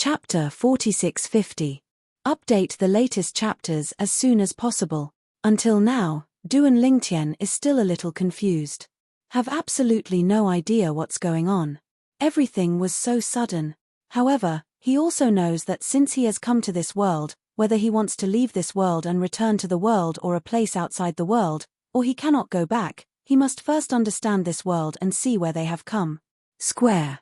Chapter 4650. Update the latest chapters as soon as possible. Until now, Duan Lingtian is still a little confused. Have absolutely no idea what's going on. Everything was so sudden. However, he also knows that since he has come to this world, whether he wants to leave this world and return to the world or a place outside the world, or he cannot go back, he must first understand this world and see where they have come. Square.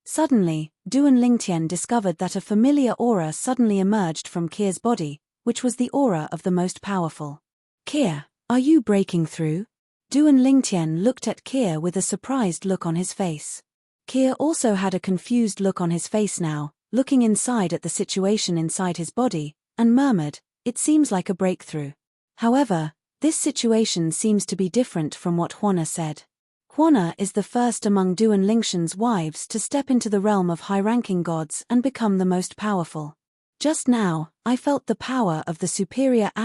Suddenly, Duan Lingtian discovered that a familiar aura suddenly emerged from Kir's body, which was the aura of the most powerful. Kir, are you breaking through? Duan Lingtian looked at Kir with a surprised look on his face. Kir also had a confused look on his face now, looking inside at the situation inside his body, and murmured, "It seems like a breakthrough." However, this situation seems to be different from what Huana said. Huana is the first among Duan Lingtian's wives to step into the realm of high-ranking gods and become the most powerful. Just now, I felt the power of the superior *****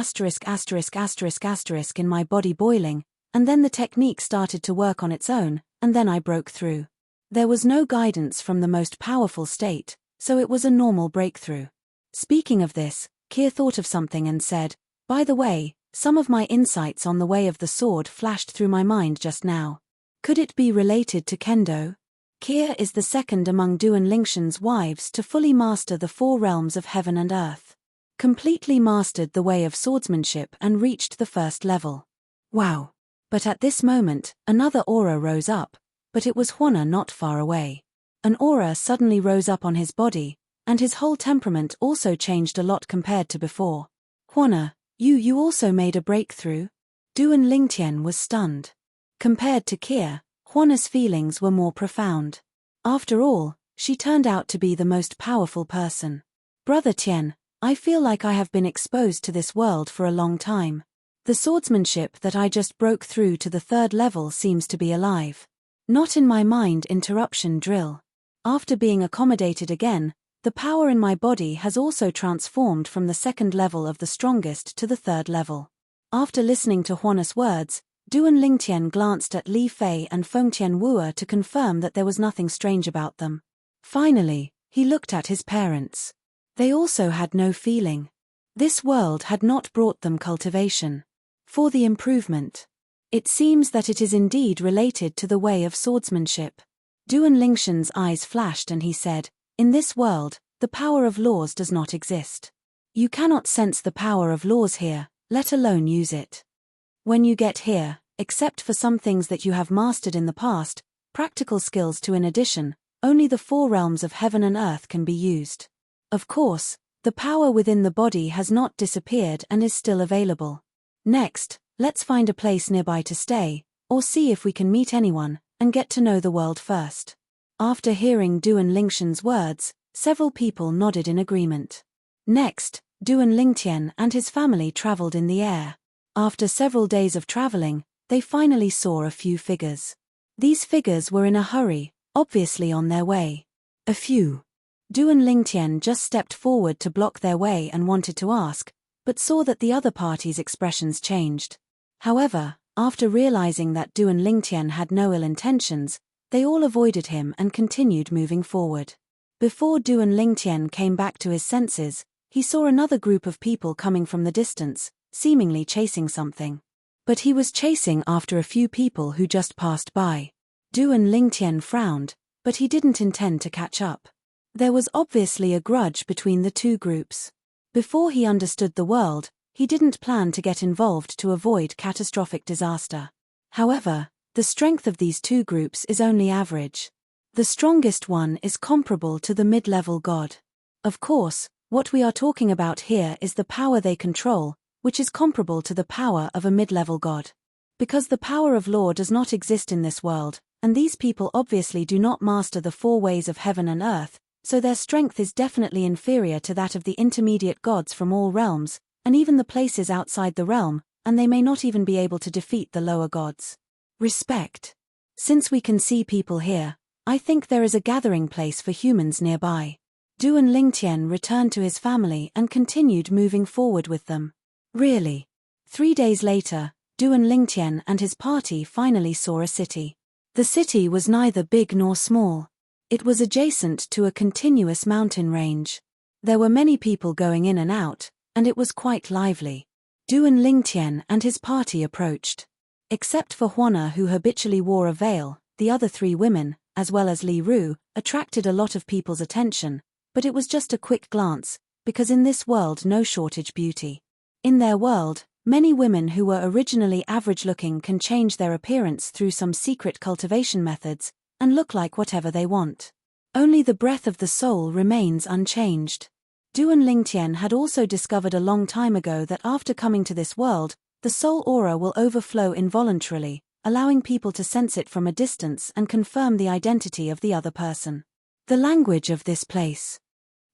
in my body boiling, and then the technique started to work on its own, and then I broke through. There was no guidance from the most powerful state, so it was a normal breakthrough. Speaking of this, Kir thought of something and said, "By the way, some of my insights on the way of the sword flashed through my mind just now. Could it be related to Kendo?" Kir is the second among Duan Lingtian's wives to fully master the four realms of heaven and earth. Completely mastered the way of swordsmanship and reached the first level. Wow! But at this moment, another aura rose up, but it was Huana not far away. An aura suddenly rose up on his body, and his whole temperament also changed a lot compared to before. "Huana, you also made a breakthrough?" Duan Lingtian was stunned. Compared to Kir, Huana's feelings were more profound. After all, she turned out to be the most powerful person. "Brother Tian, I feel like I have been exposed to this world for a long time. The swordsmanship that I just broke through to the third level seems to be alive. Not in my mind interruption drill. After being accommodated again, the power in my body has also transformed from the second level of the strongest to the third level." After listening to Huana's words, Duan Lingtian glanced at Li Fei and Fengtian Wua to confirm that there was nothing strange about them. Finally, he looked at his parents. They also had no feeling. This world had not brought them cultivation. For the improvement. It seems that it is indeed related to the way of swordsmanship. Duan Lingtian's eyes flashed and he said, "In this world, the power of laws does not exist. You cannot sense the power of laws here, let alone use it. When you get here, except for some things that you have mastered in the past, practical skills too in addition, only the four realms of heaven and earth can be used. Of course, the power within the body has not disappeared and is still available. Next, let's find a place nearby to stay, or see if we can meet anyone, and get to know the world first." After hearing Duan Lingtian's words, several people nodded in agreement. Next, Duan Lingtian and his family traveled in the air. After several days of traveling, they finally saw a few figures. These figures were in a hurry, obviously on their way. A few. Duan Lingtian just stepped forward to block their way and wanted to ask, but saw that the other party's expressions changed. However, after realizing that Duan Lingtian had no ill intentions, they all avoided him and continued moving forward. Before Duan Lingtian came back to his senses, he saw another group of people coming from the distance, seemingly chasing something. But he was chasing after a few people who just passed by. Duan Lingtian frowned, but he didn't intend to catch up. There was obviously a grudge between the two groups. Before he understood the world, he didn't plan to get involved to avoid catastrophic disaster. However, the strength of these two groups is only average. The strongest one is comparable to the mid-level god. Of course, what we are talking about here is the power they control, which is comparable to the power of a mid-level god. Because the power of law does not exist in this world, and these people obviously do not master the four ways of heaven and earth, so their strength is definitely inferior to that of the intermediate gods from all realms, and even the places outside the realm, and they may not even be able to defeat the lower gods. Respect. Since we can see people here, I think there is a gathering place for humans nearby. Duan Lingtian returned to his family and continued moving forward with them. Really? 3 days later, Duan Lingtian and his party finally saw a city. The city was neither big nor small. It was adjacent to a continuous mountain range. There were many people going in and out, and it was quite lively. Duan Lingtian and his party approached. Except for Huana, who habitually wore a veil, the other three women, as well as Li Ru, attracted a lot of people's attention, but it was just a quick glance, because in this world no shortage beauty. In their world, many women who were originally average-looking can change their appearance through some secret cultivation methods, and look like whatever they want. Only the breath of the soul remains unchanged. Duan Lingtian had also discovered a long time ago that after coming to this world, the soul aura will overflow involuntarily, allowing people to sense it from a distance and confirm the identity of the other person. The language of this place.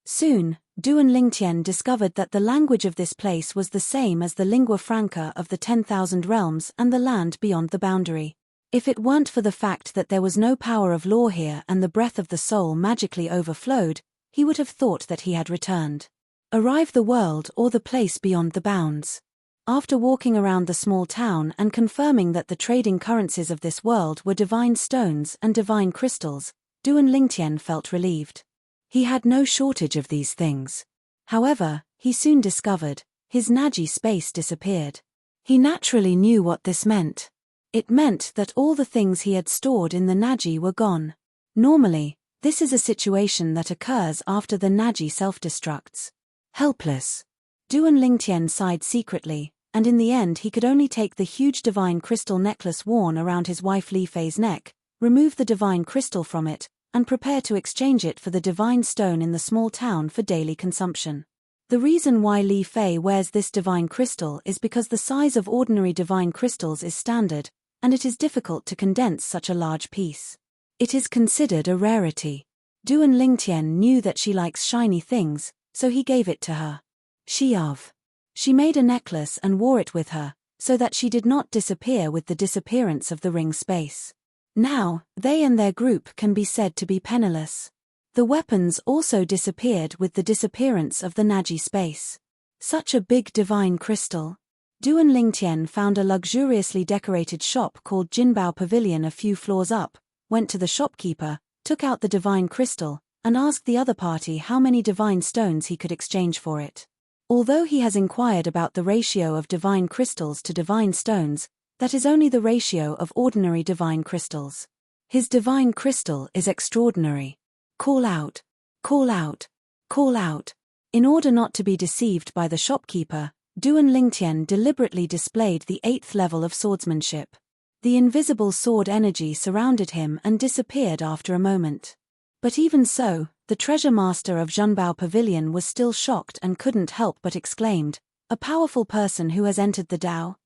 Soon, Duan Lingtian discovered that the language of this place was the same as the lingua franca of the 10,000 realms and the land beyond the boundary. If it weren't for the fact that there was no power of law here and the breath of the soul magically overflowed, he would have thought that he had returned. Arrive the world or the place beyond the bounds. After walking around the small town and confirming that the trading currencies of this world were divine stones and divine crystals, Duan Lingtian felt relieved. He had no shortage of these things. However, he soon discovered, his Naji space disappeared. He naturally knew what this meant. It meant that all the things he had stored in the Naji were gone. Normally, this is a situation that occurs after the Naji self-destructs. Helpless. Duan Lingtian sighed secretly, and in the end he could only take the huge divine crystal necklace worn around his wife Li Fei's neck, remove the divine crystal from it, and prepare to exchange it for the divine stone in the small town for daily consumption. The reason why Li Fei wears this divine crystal is because the size of ordinary divine crystals is standard, and it is difficult to condense such a large piece. It is considered a rarity. Duan Lingtian knew that she likes shiny things, so he gave it to her. She made a necklace and wore it with her, so that she did not disappear with the disappearance of the ring space. Now, they and their group can be said to be penniless. The weapons also disappeared with the disappearance of the Naji space. Such a big divine crystal. Duan Lingtian found a luxuriously decorated shop called Jinbao Pavilion a few floors up, went to the shopkeeper, took out the divine crystal, and asked the other party how many divine stones he could exchange for it. Although he has inquired about the ratio of divine crystals to divine stones, that is only the ratio of ordinary divine crystals. His divine crystal is extraordinary. Call out, call out, call out. In order not to be deceived by the shopkeeper, Duan Lingtian deliberately displayed the 8th level of swordsmanship. The invisible sword energy surrounded him and disappeared after a moment. But even so, the treasure master of Zhenbao Pavilion was still shocked and couldn't help but exclaimed, "A powerful person who has entered the Tao?"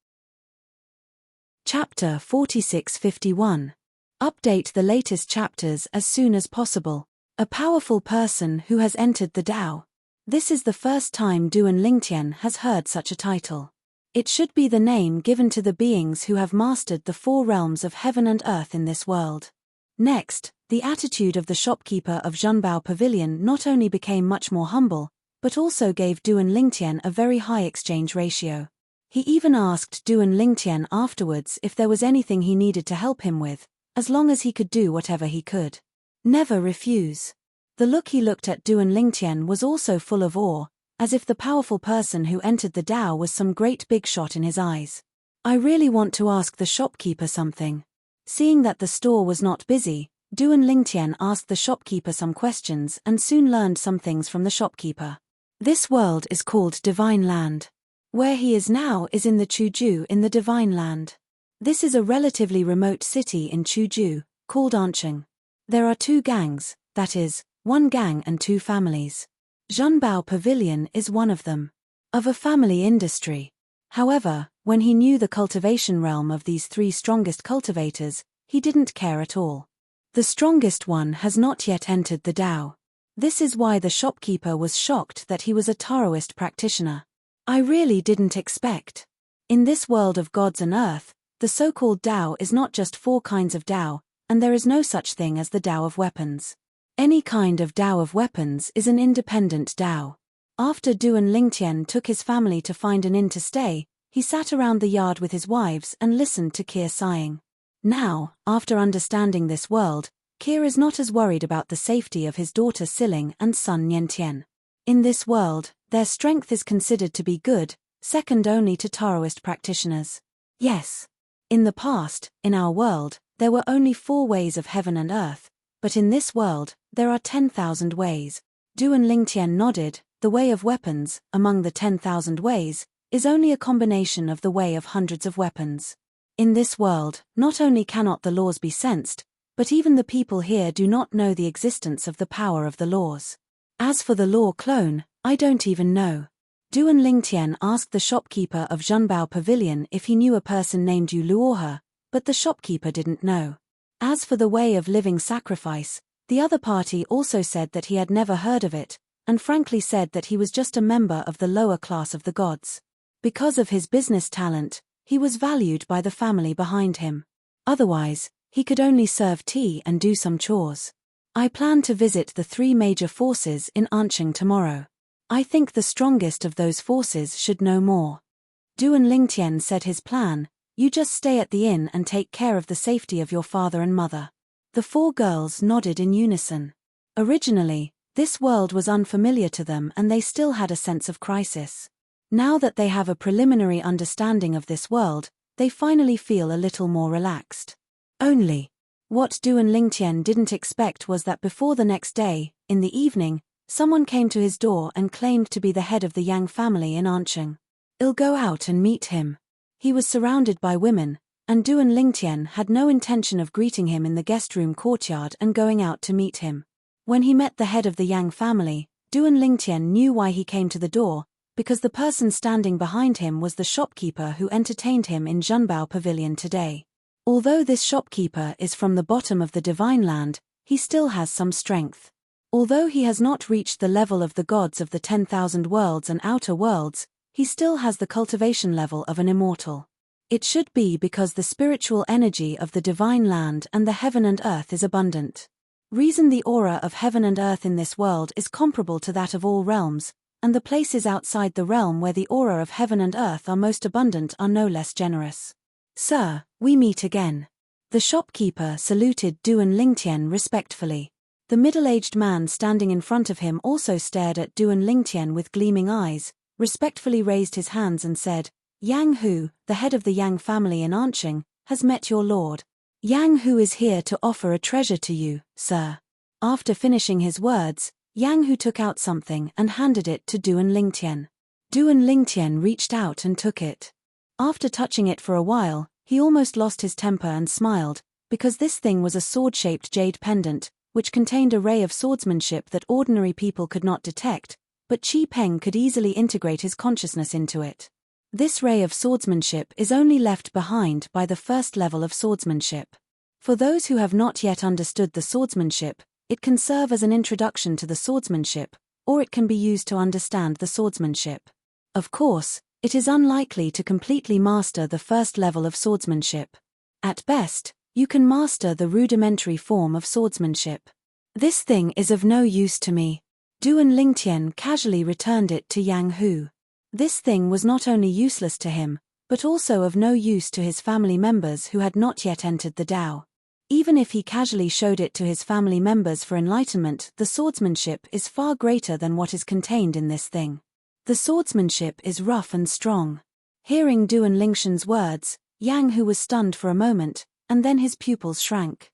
Chapter 4651. Update the latest chapters as soon as possible. A powerful person who has entered the Tao. This is the first time Duan Lingtian has heard such a title. It should be the name given to the beings who have mastered the 4 realms of heaven and earth in this world. Next, the attitude of the shopkeeper of Zhenbao Pavilion not only became much more humble, but also gave Duan Lingtian a very high exchange ratio. He even asked Duan Lingtian afterwards if there was anything he needed to help him with, as long as he could do whatever he could. Never refuse. The look he looked at Duan Lingtian was also full of awe, as if the powerful person who entered the Tao was some great big shot in his eyes. I really want to ask the shopkeeper something. Seeing that the store was not busy, Duan Lingtian asked the shopkeeper some questions and soon learned some things from the shopkeeper. This world is called Divine Land. Where he is now is in the Chuju in the Divine Land. This is a relatively remote city in Chuju, called Ancheng. There are 2 gangs, that is, 1 gang and 2 families. Zhenbao Pavilion is one of them. Of a family industry. However, when he knew the cultivation realm of these 3 strongest cultivators, he didn't care at all. The strongest one has not yet entered the Tao. This is why the shopkeeper was shocked that he was a Taoist practitioner. I really didn't expect. In this world of gods and earth, the so-called Tao is not just 4 kinds of Tao, and there is no such thing as the Tao of weapons. Any kind of Tao of weapons is an independent Tao. After Duan Lingtian took his family to find an inn to stay, he sat around the yard with his wives and listened to Kier sighing. Now, after understanding this world, Keir is not as worried about the safety of his daughter Siling and son Niantian. In this world, their strength is considered to be good, second only to Taoist practitioners. Yes. In the past, in our world, there were only 4 ways of heaven and earth, but in this world, there are 10,000 ways. Duan Lingtian nodded. The way of weapons, among the 10,000 ways, is only a combination of the way of hundreds of weapons. In this world, not only cannot the laws be sensed, but even the people here do not know the existence of the power of the laws. As for the law clone, I don't even know. Duan Lingtian asked the shopkeeper of Zhenbao Pavilion if he knew a person named Yu Luohe, but the shopkeeper didn't know. As for the way of living sacrifice, the other party also said that he had never heard of it, and frankly said that he was just a member of the lower class of the gods. Because of his business talent, he was valued by the family behind him. Otherwise, he could only serve tea and do some chores. I plan to visit the 3 major forces in Anqing tomorrow. I think the strongest of those forces should know more. Duan Lingtian said his plan: you just stay at the inn and take care of the safety of your father and mother. The 4 girls nodded in unison. Originally, this world was unfamiliar to them and they still had a sense of crisis. Now that they have a preliminary understanding of this world, they finally feel a little more relaxed. Only, what Duan Lingtian didn't expect was that before the next day, in the evening, someone came to his door and claimed to be the head of the Yang family in Anqing. I'll go out and meet him. He was surrounded by women, and Duan Lingtian had no intention of greeting him in the guest room courtyard and going out to meet him. When he met the head of the Yang family, Duan Lingtian knew why he came to the door, because the person standing behind him was the shopkeeper who entertained him in Zhenbao Pavilion today. Although this shopkeeper is from the bottom of the divine land, he still has some strength. Although he has not reached the level of the gods of the 10,000 worlds and outer worlds, he still has the cultivation level of an immortal. It should be because the spiritual energy of the divine land and the heaven and earth is abundant. Reason the aura of heaven and earth in this world is comparable to that of all realms, and the places outside the realm where the aura of heaven and earth are most abundant are no less generous. Sir, we meet again. The shopkeeper saluted Duan Lingtian respectfully. The middle-aged man standing in front of him also stared at Duan Lingtian with gleaming eyes, respectfully raised his hands and said, Yang Hu, the head of the Yang family in Anqing, has met your lord. Yang Hu is here to offer a treasure to you, sir. After finishing his words, Yang Hu took out something and handed it to Duan Lingtian. Duan Lingtian reached out and took it. After touching it for a while, he almost lost his temper and smiled, because this thing was a sword-shaped jade pendant, which contained a ray of swordsmanship that ordinary people could not detect, but Qi Peng could easily integrate his consciousness into it. This ray of swordsmanship is only left behind by the first level of swordsmanship. For those who have not yet understood the swordsmanship, it can serve as an introduction to the swordsmanship, or it can be used to understand the swordsmanship. Of course, it is unlikely to completely master the first level of swordsmanship. At best, you can master the rudimentary form of swordsmanship. This thing is of no use to me. Duan Lingtian casually returned it to Yang Hu. This thing was not only useless to him, but also of no use to his family members who had not yet entered the Tao. Even if he casually showed it to his family members for enlightenment, the swordsmanship is far greater than what is contained in this thing. The swordsmanship is rough and strong. Hearing Duan Lingtian's words, Yang Hu was stunned for a moment, and then his pupils shrank.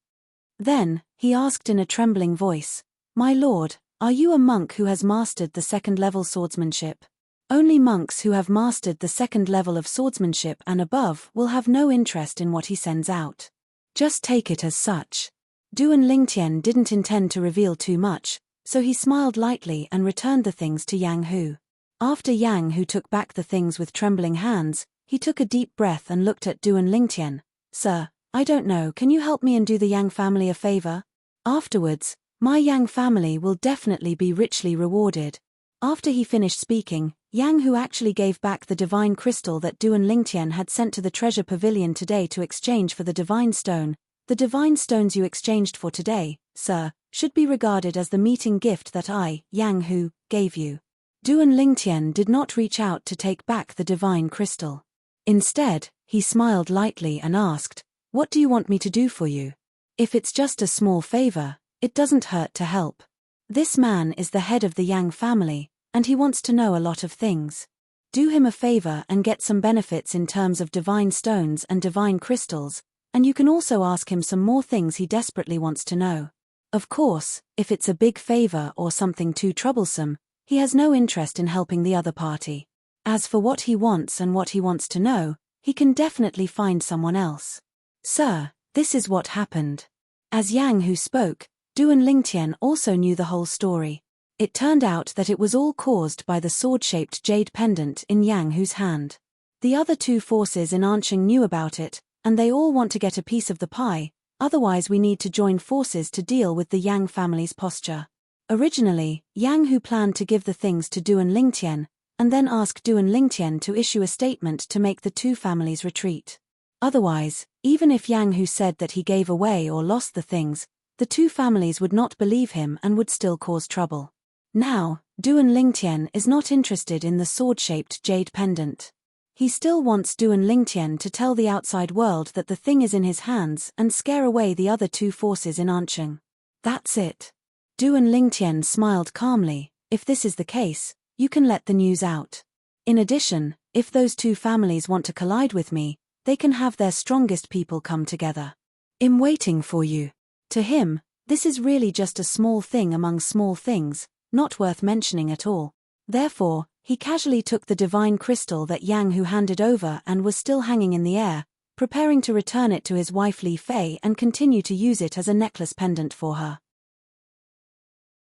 Then, he asked in a trembling voice, My lord, are you a monk who has mastered the second-level swordsmanship? Only monks who have mastered the second level of swordsmanship and above will have no interest in what he sends out. Just take it as such. Duan Lingtian didn't intend to reveal too much, so he smiled lightly and returned the things to Yang Hu. After Yang Hu took back the things with trembling hands, he took a deep breath and looked at Duan Lingtian. Sir, I don't know, can you help me and do the Yang family a favor? Afterwards, my Yang family will definitely be richly rewarded. After he finished speaking, Yang Hu actually gave back the divine crystal that Duan Lingtian had sent to the treasure pavilion today to exchange for the divine stone. The divine stones you exchanged for today, sir, should be regarded as the meeting gift that I, Yang Hu, gave you. Duan Lingtian did not reach out to take back the divine crystal. Instead, he smiled lightly and asked, What do you want me to do for you? If it's just a small favor, it doesn't hurt to help. This man is the head of the Yang family, and he wants to know a lot of things. Do him a favor and get some benefits in terms of divine stones and divine crystals, and you can also ask him some more things he desperately wants to know. Of course, if it's a big favor or something too troublesome, he has no interest in helping the other party. As for what he wants and what he wants to know, he can definitely find someone else. Sir, this is what happened. As Yang Hu spoke, Duan Lingtian also knew the whole story. It turned out that it was all caused by the sword-shaped jade pendant in Yang Hu's hand. The other two forces in Anqing knew about it, and they all want to get a piece of the pie, otherwise we need to join forces to deal with the Yang family's posture. Originally, Yang Hu planned to give the things to Duan Lingtian, and then ask Duan Lingtian to issue a statement to make the two families retreat. Otherwise, even if Yang Hu said that he gave away or lost the things, the two families would not believe him and would still cause trouble. Now, Duan Lingtian is not interested in the sword-shaped jade pendant. He still wants Duan Lingtian to tell the outside world that the thing is in his hands and scare away the other two forces in Anqing. That's it. Duan Lingtian smiled calmly. If this is the case, you can let the news out. In addition, if those two families want to collide with me, they can have their strongest people come together. I'm waiting for you. To him, this is really just a small thing among small things, not worth mentioning at all. Therefore, he casually took the divine crystal that Yang Hu handed over and was still hanging in the air, preparing to return it to his wife Li Fei and continue to use it as a necklace pendant for her.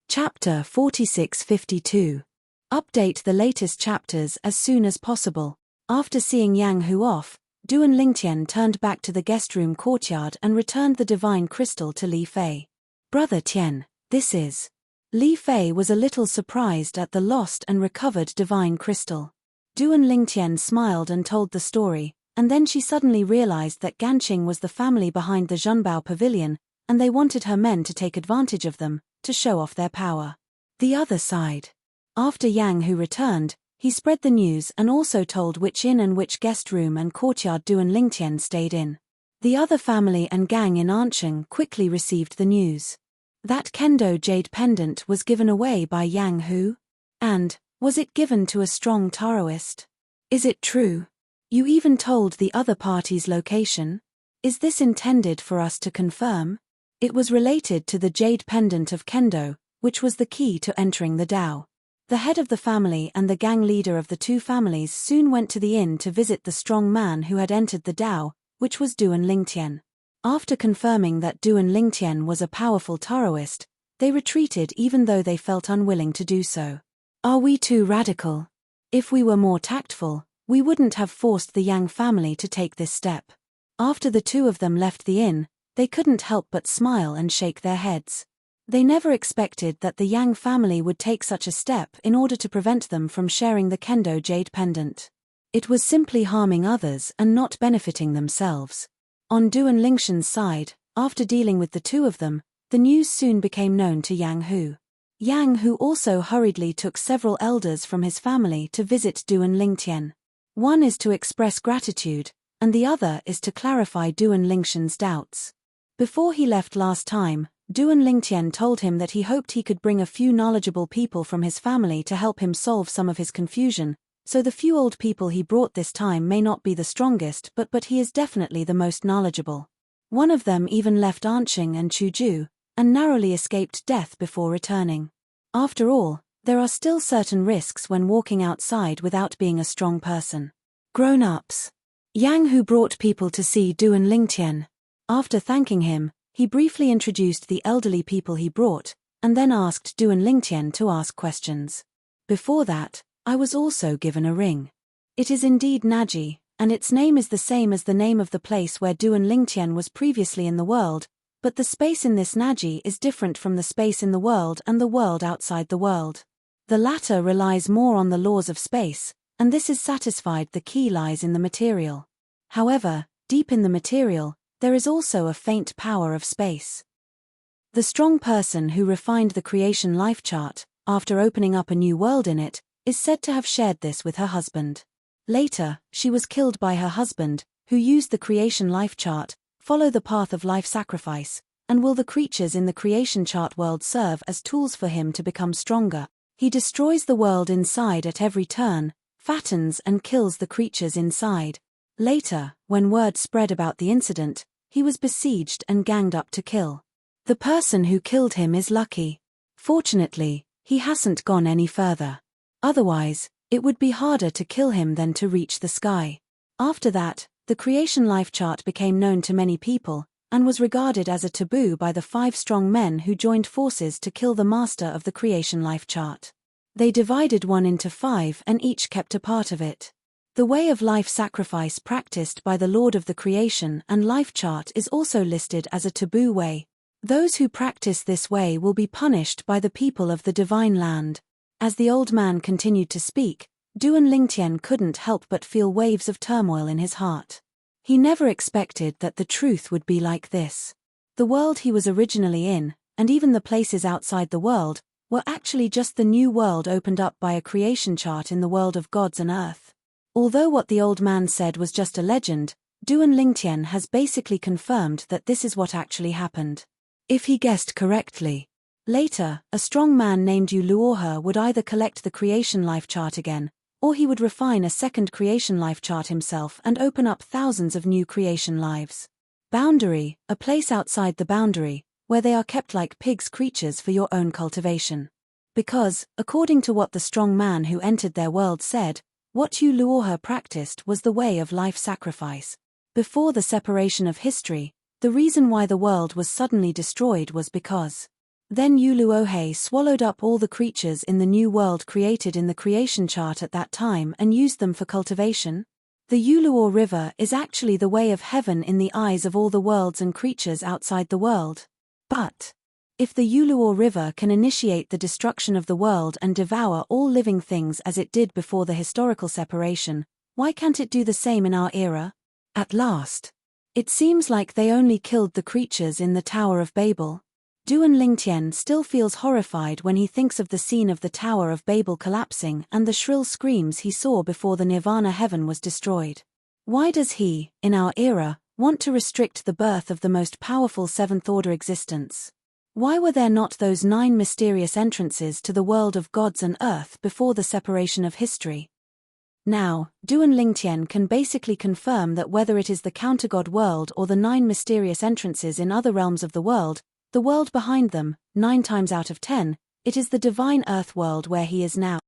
Chapter 4652. Update the latest chapters as soon as possible. After seeing Yang Hu off, Duan Lingtian turned back to the guest room courtyard and returned the divine crystal to Li Fei. Brother Tian, this is... Li Fei was a little surprised at the lost and recovered divine crystal. Duan Lingtian smiled and told the story, and then she suddenly realized that Ganqing was the family behind the Zhenbao pavilion, and they wanted her men to take advantage of them, to show off their power. The other side. After Yang Hu returned, he spread the news and also told which inn and which guest room and courtyard Duan Lingtian stayed in. The other family and gang in Anqing quickly received the news. That kendo jade pendant was given away by Yang Hu? And, was it given to a strong Taoist? Is it true? You even told the other party's location? Is this intended for us to confirm? It was related to the jade pendant of kendo, which was the key to entering the Dao. The head of the family and the gang leader of the two families soon went to the inn to visit the strong man who had entered the Dao, which was Duan Lingtian. After confirming that Duan Lingtian was a powerful Taoist, they retreated even though they felt unwilling to do so. Are we too radical? If we were more tactful, we wouldn't have forced the Yang family to take this step. After the two of them left the inn, they couldn't help but smile and shake their heads. They never expected that the Yang family would take such a step in order to prevent them from sharing the kendo jade pendant. It was simply harming others and not benefiting themselves. On Duan Lingtian's side, after dealing with the two of them, the news soon became known to Yang Hu. Yang Hu also hurriedly took several elders from his family to visit Duan Lingtian. One is to express gratitude, and the other is to clarify Duan Lingtian's doubts. Before he left last time, Duan Lingtian told him that he hoped he could bring a few knowledgeable people from his family to help him solve some of his confusion, so the few old people he brought this time may not be the strongest but he is definitely the most knowledgeable. One of them even left Anqing and Chuzhou, and narrowly escaped death before returning. After all, there are still certain risks when walking outside without being a strong person. Grown-ups. Yang Hu brought people to see Duan Lingtian. After thanking him, he briefly introduced the elderly people he brought, and then asked Duan Lingtian to ask questions. Before that, I was also given a ring. It is indeed Naji, and its name is the same as the name of the place where Duan Lingtian was previously in the world, but the space in this Naji is different from the space in the world and the world outside the world. The latter relies more on the laws of space, and this is satisfied the key lies in the material. However, deep in the material, there is also a faint power of space. The strong person who refined the creation life chart, after opening up a new world in it, is said to have shared this with her husband. Later, she was killed by her husband, who used the creation life chart, follow the path of life sacrifice, And will the creatures in the creation chart world serve as tools for him to become stronger? He destroys the world inside at every turn, fattens and kills the creatures inside. Later, when word spread about the incident, he was besieged and ganged up to kill. The person who killed him is lucky. Fortunately, he hasn't gone any further. Otherwise, it would be harder to kill him than to reach the sky. After that, the creation life chart became known to many people, and was regarded as a taboo by the 5 strong men who joined forces to kill the master of the creation life chart. They divided one into 5 and each kept a part of it. The way of life sacrifice practiced by the Lord of the creation and life chart is also listed as a taboo way. Those who practice this way will be punished by the people of the divine land. As the old man continued to speak, Duan Lingtian couldn't help but feel waves of turmoil in his heart. He never expected that the truth would be like this. The world he was originally in, and even the places outside the world, were actually just the new world opened up by a creation chart in the world of gods and earth. Although what the old man said was just a legend, Duan Lingtian has basically confirmed that this is what actually happened. If he guessed correctly. Later, a strong man named Yu Luohe would either collect the creation life chart again, or he would refine a second creation life chart himself and open up thousands of new creation lives. Boundary, a place outside the boundary, where they are kept like pigs creatures for your own cultivation. Because, according to what the strong man who entered their world said, what Yu Luohe practiced was the way of life sacrifice. Before the separation of history, the reason why the world was suddenly destroyed was because then Yu Luohe swallowed up all the creatures in the new world created in the creation chart at that time and used them for cultivation. The Yuluo River is actually the way of heaven in the eyes of all the worlds and creatures outside the world. But if the Yuluo River can initiate the destruction of the world and devour all living things as it did before the historical separation, why can't it do the same in our era? At last. It seems like they only killed the creatures in the Tower of Babel. Duan Lingtian still feels horrified when he thinks of the scene of the Tower of Babel collapsing and the shrill screams he saw before the Nirvana heaven was destroyed. Why does he, in our era, want to restrict the birth of the most powerful seventh-order existence? Why were there not those 9 mysterious entrances to the world of gods and earth before the separation of history? Now, Duan Lingtian can basically confirm that whether it is the countergod world or the 9 mysterious entrances in other realms of the world behind them, 9 times out of 10, it is the divine earth world where he is now.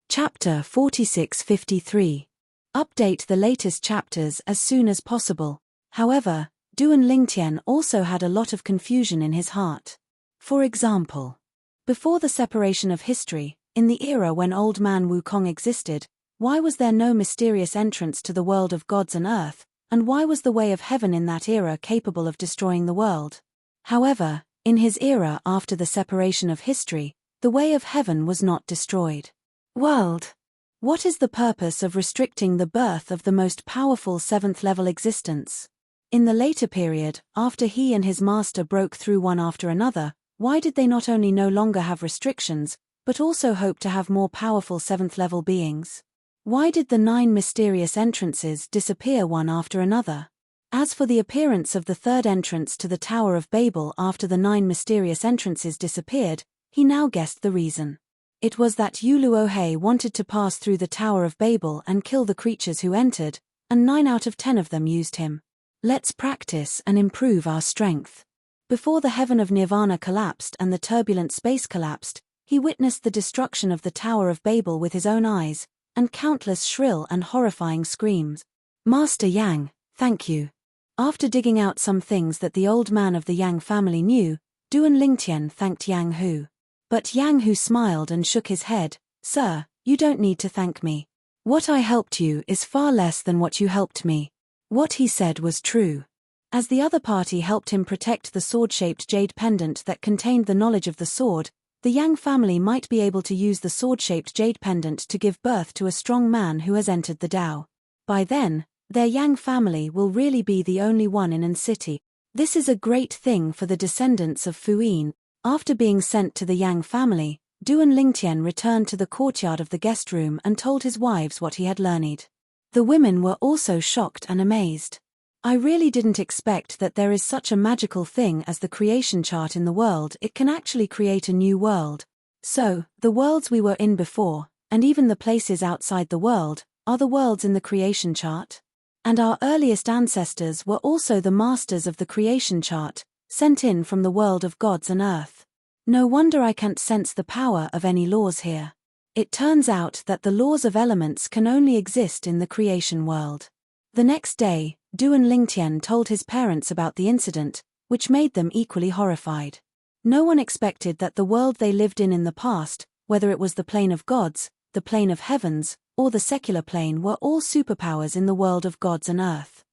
Chapter 4653. Update the latest chapters as soon as possible. However, Duan Lingtian also had a lot of confusion in his heart. For example, before the separation of history, in the era when Old Man Wukong existed, why was there no mysterious entrance to the world of gods and earth, and why was the way of heaven in that era capable of destroying the world? However, in his era after the separation of history, the way of heaven was not destroyed. World. What is the purpose of restricting the birth of the most powerful 7th-level existence? In the later period, after he and his master broke through one after another, why did they not only no longer have restrictions, but also hope to have more powerful 7th-level beings? Why did the 9 mysterious entrances disappear one after another? As for the appearance of the 3rd entrance to the Tower of Babel after the 9 mysterious entrances disappeared, he now guessed the reason. It was that Yu Luohe wanted to pass through the Tower of Babel and kill the creatures who entered, and 9 out of 10 of them used him. Let's practice and improve our strength. Before the heaven of Nirvana collapsed and the turbulent space collapsed, he witnessed the destruction of the Tower of Babel with his own eyes, and countless shrill and horrifying screams. Master Yang, thank you. After digging out some things that the old man of the Yang family knew, Duan Lingtian thanked Yang Hu. But Yang Hu smiled and shook his head. Sir, you don't need to thank me. What I helped you is far less than what you helped me. What he said was true. As the other party helped him protect the sword-shaped jade pendant that contained the knowledge of the sword, the Yang family might be able to use the sword-shaped jade pendant to give birth to a strong man who has entered the Tao. By then, their Yang family will really be the only one in An City. This is a great thing for the descendants of Fuyin. After being sent to the Yang family, Duan Lingtian returned to the courtyard of the guest room and told his wives what he had learned. The women were also shocked and amazed. I really didn't expect that there is such a magical thing as the creation chart in the world. It can actually create a new world. So, the worlds we were in before, and even the places outside the world, are the worlds in the creation chart. And our earliest ancestors were also the masters of the creation chart, sent in from the world of gods and earth. No wonder I can't sense the power of any laws here. It turns out that the laws of elements can only exist in the creation world. The next day, Duan Lingtian told his parents about the incident, which made them equally horrified. No one expected that the world they lived in the past, whether it was the plane of gods, the plane of heavens, or the secular plane, were all superpowers in the world of gods and earth.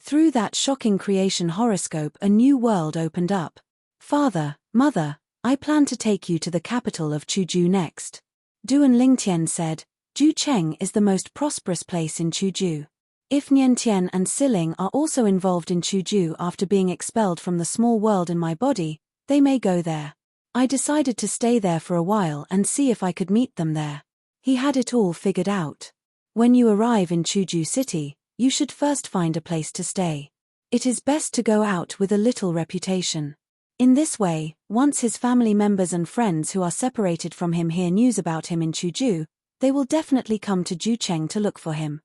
Through that shocking creation horoscope, a new world opened up. Father, mother, I plan to take you to the capital of Chuju next. Duan Lingtian said, Jucheng is the most prosperous place in Chuju. If Niantian and Siling are also involved in Chuju after being expelled from the small world in my body, they may go there. I decided to stay there for a while and see if I could meet them there. He had it all figured out. When you arrive in Chuju City, you should first find a place to stay. It is best to go out with a little reputation. In this way, once his family members and friends who are separated from him hear news about him in Chuju, they will definitely come to Jucheng to look for him.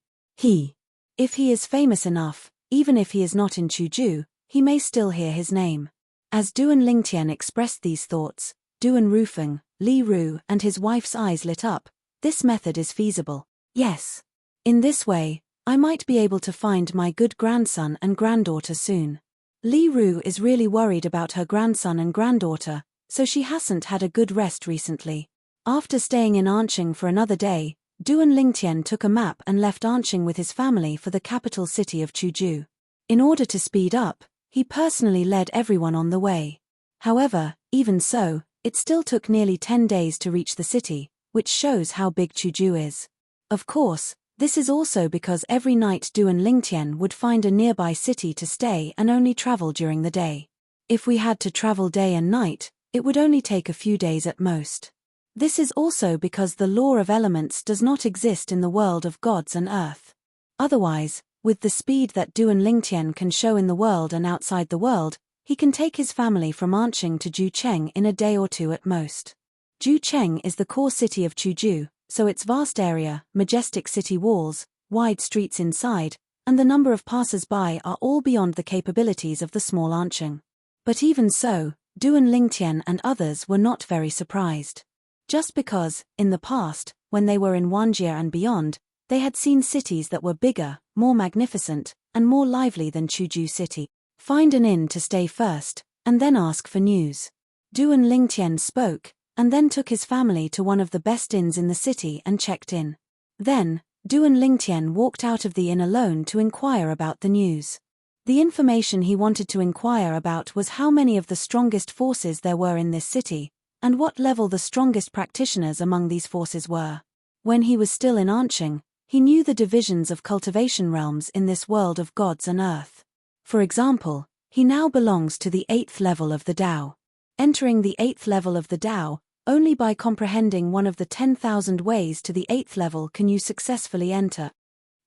If he is famous enough, even if he is not in Chuju, he may still hear his name. As Duan Lingtian expressed these thoughts, Duan Rufeng, Li Ru and his wife's eyes lit up. This method is feasible. Yes. In this way, I might be able to find my good grandson and granddaughter soon. Li Ru is really worried about her grandson and granddaughter, so she hasn't had a good rest recently. After staying in Anqing for another day, Duan Lingtian took a map and left Anqing with his family for the capital city of Chuju. In order to speed up, he personally led everyone on the way. However, even so, it still took nearly 10 days to reach the city, which shows how big Chuju is. Of course, this is also because every night Duan Lingtian would find a nearby city to stay and only travel during the day. If we had to travel day and night, it would only take a few days at most. This is also because the law of elements does not exist in the world of gods and earth. Otherwise, with the speed that Duan Lingtian can show in the world and outside the world, he can take his family from Anqing to Jucheng in a day or two at most. Jucheng is the core city of Chuju, so its vast area, majestic city walls, wide streets inside, and the number of passers-by are all beyond the capabilities of the small Anqing. But even so, Duan Lingtian and others were not very surprised. Just because, in the past, when they were in Wanjie and beyond, they had seen cities that were bigger, more magnificent, and more lively than Chuju City. Find an inn to stay first, and then ask for news. Duan Lingtian spoke, and then took his family to one of the best inns in the city and checked in. Then, Duan Lingtian walked out of the inn alone to inquire about the news. The information he wanted to inquire about was how many of the strongest forces there were in this city, and what level the strongest practitioners among these forces were. When he was still in Anqing, he knew the divisions of cultivation realms in this world of gods and earth. For example, he now belongs to the 8th level of the Tao. Entering the 8th level of the Tao, only by comprehending one of the 10,000 ways to the 8th level can you successfully enter.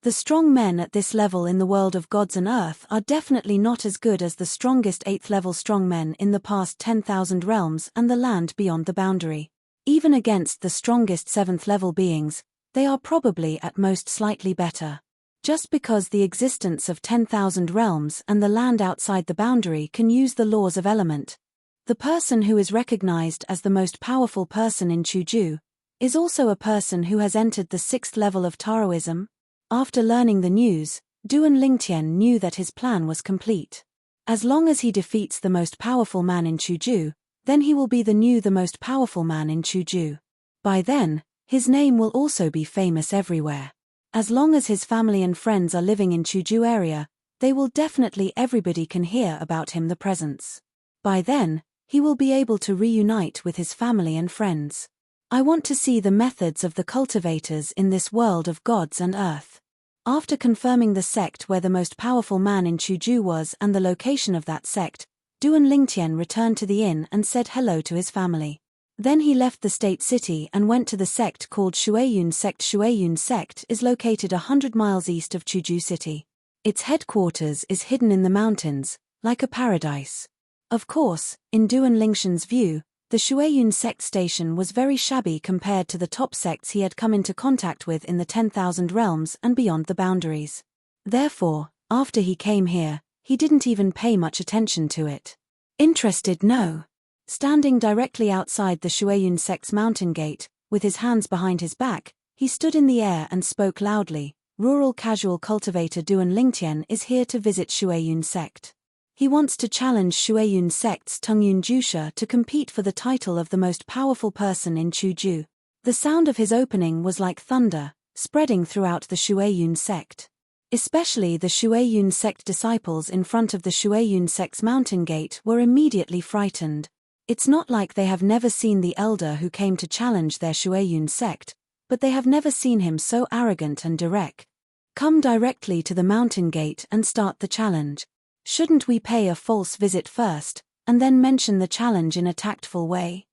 The strong men at this level in the world of gods and earth are definitely not as good as the strongest 8th level strongmen in the past 10,000 realms and the land beyond the boundary. Even against the strongest 7th level beings, they are probably at most slightly better. Just because the existence of 10,000 realms and the land outside the boundary can use the laws of element. The person who is recognized as the most powerful person in Chuju is also a person who has entered the 6th level of Taoism. After learning the news, Duan Lingtian knew that his plan was complete. As long as he defeats the most powerful man in Chuju, then he will be the most powerful man in Chuju. By then, his name will also be famous everywhere. As long as his family and friends are living in Chuju area, they will definitely everybody can hear about him the presence. By then, he will be able to reunite with his family and friends. I want to see the methods of the cultivators in this world of gods and earth. After confirming the sect where the most powerful man in Chuju was and the location of that sect, Duan Lingtian returned to the inn and said hello to his family. Then he left the state city and went to the sect called Shuiyun sect. Shuiyun sect is located 100 miles east of Chuju city. Its headquarters is hidden in the mountains, like a paradise. Of course, in Duan Lingshan's view, the Shuiyun sect station was very shabby compared to the top sects he had come into contact with in the 10,000 realms and beyond the boundaries. Therefore, after he came here, he didn't even pay much attention to it. Interested? No. Standing directly outside the Shuiyun sect's mountain gate, with his hands behind his back, he stood in the air and spoke loudly. Rural casual cultivator Duan Lingtian is here to visit Shuiyun sect. He wants to challenge Shuiyun sect's Tungyun Jusha to compete for the title of the most powerful person in Chuju. The sound of his opening was like thunder, spreading throughout the Shuiyun sect. Especially the Shuiyun sect disciples in front of the Shuiyun sect's mountain gate were immediately frightened. It's not like they have never seen the elder who came to challenge their Shuiyun sect, but they have never seen him so arrogant and direct. Come directly to the mountain gate and start the challenge. Shouldn't we pay a false visit first, and then mention the challenge in a tactful way?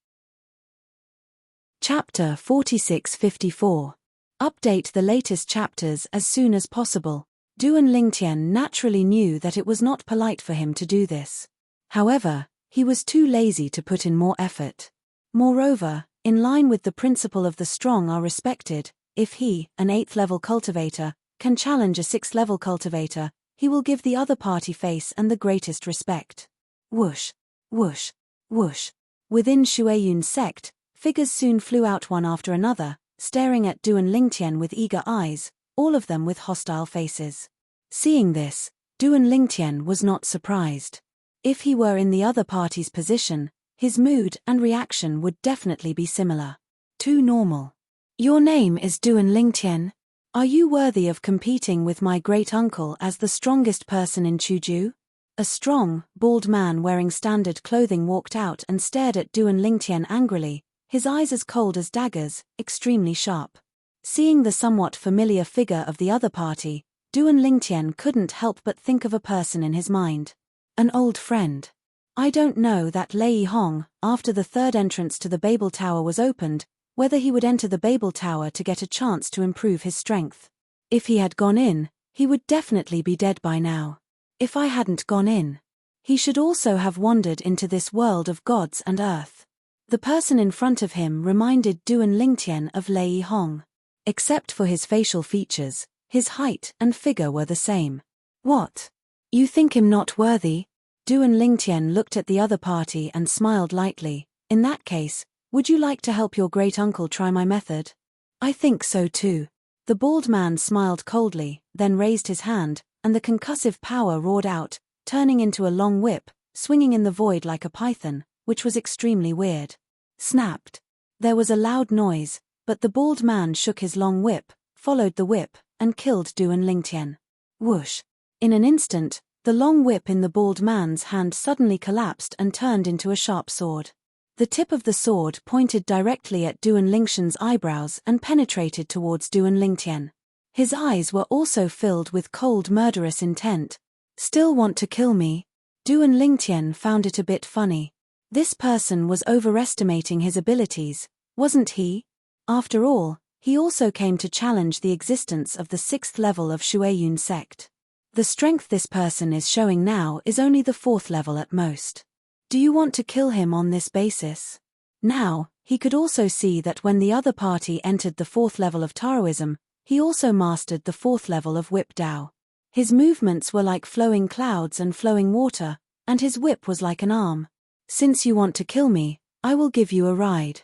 Chapter 4654. Update the latest chapters as soon as possible. Duan Lingtian naturally knew that it was not polite for him to do this. However, he was too lazy to put in more effort. Moreover, in line with the principle of the strong are respected, if he, an 8th level cultivator, can challenge a 6th level cultivator, he will give the other party face and the greatest respect. Whoosh, whoosh, whoosh. Within Shuiyun sect, figures soon flew out one after another, staring at Duan Lingtian with eager eyes, all of them with hostile faces. Seeing this, Duan Lingtian was not surprised. If he were in the other party's position, his mood and reaction would definitely be similar. Too normal. Your name is Duan Lingtian. Are you worthy of competing with my great-uncle as the strongest person in Chuju? A strong, bald man wearing standard clothing walked out and stared at Duan Lingtian angrily, his eyes as cold as daggers, extremely sharp. Seeing the somewhat familiar figure of the other party, Duan Lingtian couldn't help but think of a person in his mind. An old friend. I don't know that Lei Hong, after the third entrance to the Babel Tower was opened, whether he would enter the Babel Tower to get a chance to improve his strength. If he had gone in, he would definitely be dead by now. If I hadn't gone in, he should also have wandered into this world of gods and earth. The person in front of him reminded Duan Lingtian of Lei Hong. Except for his facial features, his height and figure were the same. What? You think him not worthy? Duan Lingtian looked at the other party and smiled lightly. In that case, would you like to help your great-uncle try my method? I think so too. The bald man smiled coldly, then raised his hand, and the concussive power roared out, turning into a long whip, swinging in the void like a python, which was extremely weird. Snapped. There was a loud noise, but the bald man shook his long whip, followed the whip, and killed Duan Lingtian. Whoosh. In an instant, the long whip in the bald man's hand suddenly collapsed and turned into a sharp sword. The tip of the sword pointed directly at Duan Lingshan's eyebrows and penetrated towards Duan Lingtian. His eyes were also filled with cold murderous intent. Still want to kill me? Duan Lingtian found it a bit funny. This person was overestimating his abilities, wasn't he? After all, he also came to challenge the existence of the 6th level of Shuiyun sect. The strength this person is showing now is only the 4th level at most. Do you want to kill him on this basis? Now, he could also see that when the other party entered the 4th level of Taoism, he also mastered the 4th level of Whip Dao. His movements were like flowing clouds and flowing water, and his whip was like an arm. Since you want to kill me, I will give you a ride.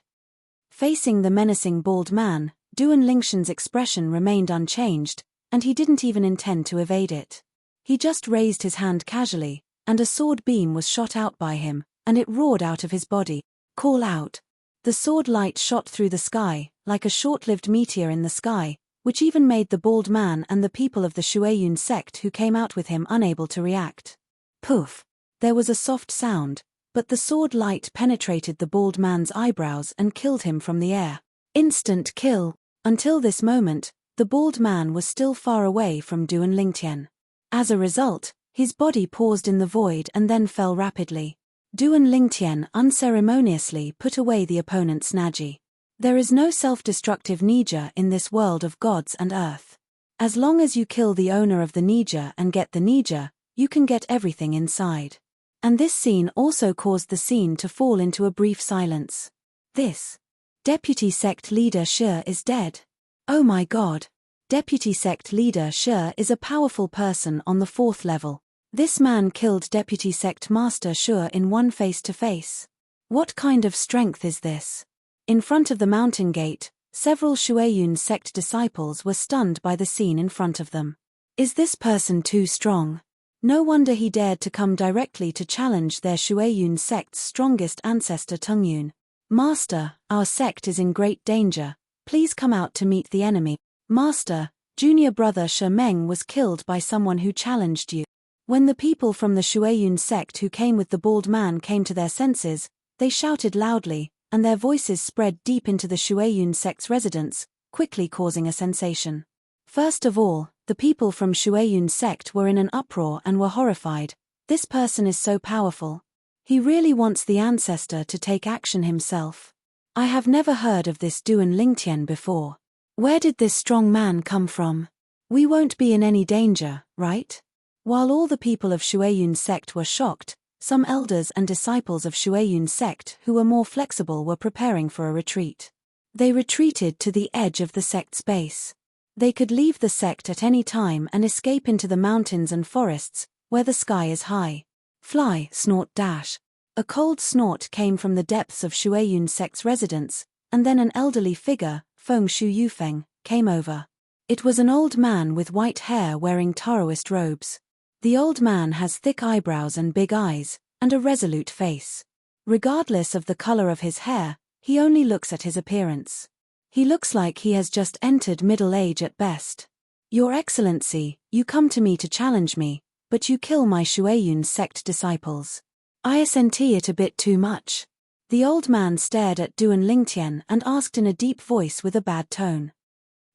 Facing the menacing bald man, Duan Lingshan's expression remained unchanged, and he didn't even intend to evade it. He just raised his hand casually, and a sword beam was shot out by him, and it roared out of his body. Call out. The sword light shot through the sky, like a short-lived meteor in the sky, which even made the bald man and the people of the Shuiyun sect who came out with him unable to react. Poof! There was a soft sound, but the sword light penetrated the bald man's eyebrows and killed him from the air. Instant kill. Until this moment, the bald man was still far away from Duan Lingtian. As a result, his body paused in the void and then fell rapidly. Duan Lingtian unceremoniously put away the opponent's Naji. There is no self-destructive Nija in this world of gods and earth. As long as you kill the owner of the Nija and get the Nija, you can get everything inside. And this scene also caused the scene to fall into a brief silence. This deputy sect leader Shur is dead. Oh my god. Deputy sect leader Shur is a powerful person on the 4th level. This man killed deputy sect master Shur in one face-to-face. What kind of strength is this? In front of the mountain gate, several Shuayun sect disciples were stunned by the scene in front of them. Is this person too strong? No wonder he dared to come directly to challenge their Shuayun sect's strongest ancestor Tungyun. Master, our sect is in great danger. Please come out to meet the enemy. Master, junior brother Shemeng was killed by someone who challenged you. When the people from the Shuayun sect who came with the bald man came to their senses, they shouted loudly, and their voices spread deep into the Shuayun sect's residence, quickly causing a sensation. First of all, the people from Shuayun sect were in an uproar and were horrified. This person is so powerful. He really wants the ancestor to take action himself. I have never heard of this Duan Lingtian before. Where did this strong man come from? We won't be in any danger, right? While all the people of Shuayun sect were shocked, some elders and disciples of Shuayun sect who were more flexible were preparing for a retreat. They retreated to the edge of the sect's base. They could leave the sect at any time and escape into the mountains and forests, where the sky is high. Fly, snort dash. A cold snort came from the depths of Shuayun sect's residence, and then an elderly figure, Feng Shu Yufeng, came over. It was an old man with white hair wearing Taoist robes. The old man has thick eyebrows and big eyes, and a resolute face. Regardless of the color of his hair, he only looks at his appearance. He looks like he has just entered middle age at best. Your Excellency, you come to me to challenge me, but you kill my Shuayun sect disciples. Isn't it a bit too much? The old man stared at Duan Lingtian and asked in a deep voice with a bad tone.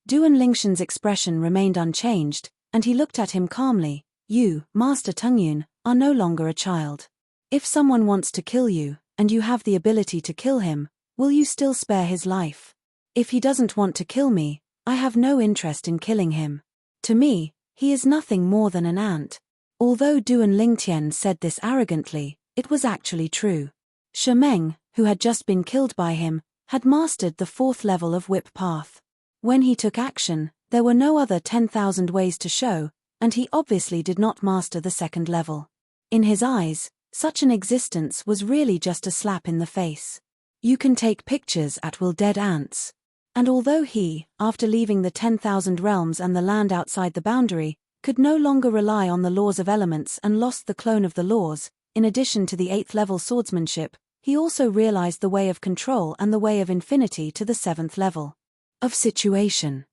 Duan Lingtian's expression remained unchanged, and he looked at him calmly. You, Master Tungyun, are no longer a child. If someone wants to kill you, and you have the ability to kill him, will you still spare his life? If he doesn't want to kill me, I have no interest in killing him. To me, he is nothing more than an ant. Although Duan Lingtian said this arrogantly, it was actually true. Shemeng, who had just been killed by him, had mastered the 4th level of whip path. When he took action, there were no other 10,000 ways to show, and he obviously did not master the 2nd level. In his eyes, such an existence was really just a slap in the face. You can take pictures at will, dead ants. And although he, after leaving the 10,000 realms and the land outside the boundary, could no longer rely on the laws of elements and lost the clone of the laws, in addition to the 8th level swordsmanship, he also realized the way of control and the way of infinity to the 7th level of situation.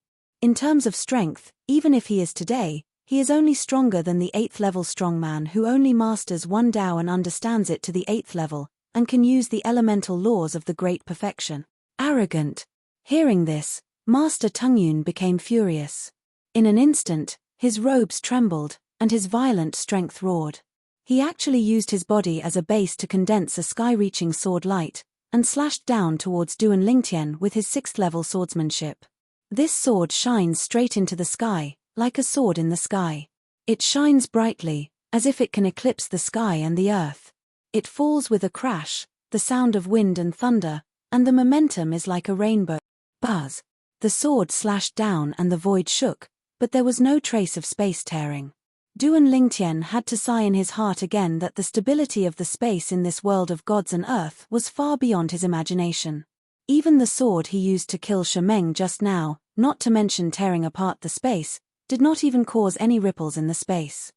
In terms of strength, even if he is today, he is only stronger than the 8th level strongman who only masters one Dao and understands it to the 8th level, and can use the elemental laws of the great perfection. Arrogant. Hearing this, Master Tungyun became furious. In an instant, his robes trembled, and his violent strength roared. He actually used his body as a base to condense a sky-reaching sword light, and slashed down towards Duan Lingtian with his 6th level swordsmanship. This sword shines straight into the sky, like a sword in the sky. It shines brightly, as if it can eclipse the sky and the earth. It falls with a crash, the sound of wind and thunder, and the momentum is like a rainbow. Buzz. The sword slashed down and the void shook, but there was no trace of space tearing. Duan Lingtian had to sigh in his heart again that the stability of the space in this world of gods and earth was far beyond his imagination. Even the sword he used to kill Shemeng just now, not to mention tearing apart the space, did not even cause any ripples in the space.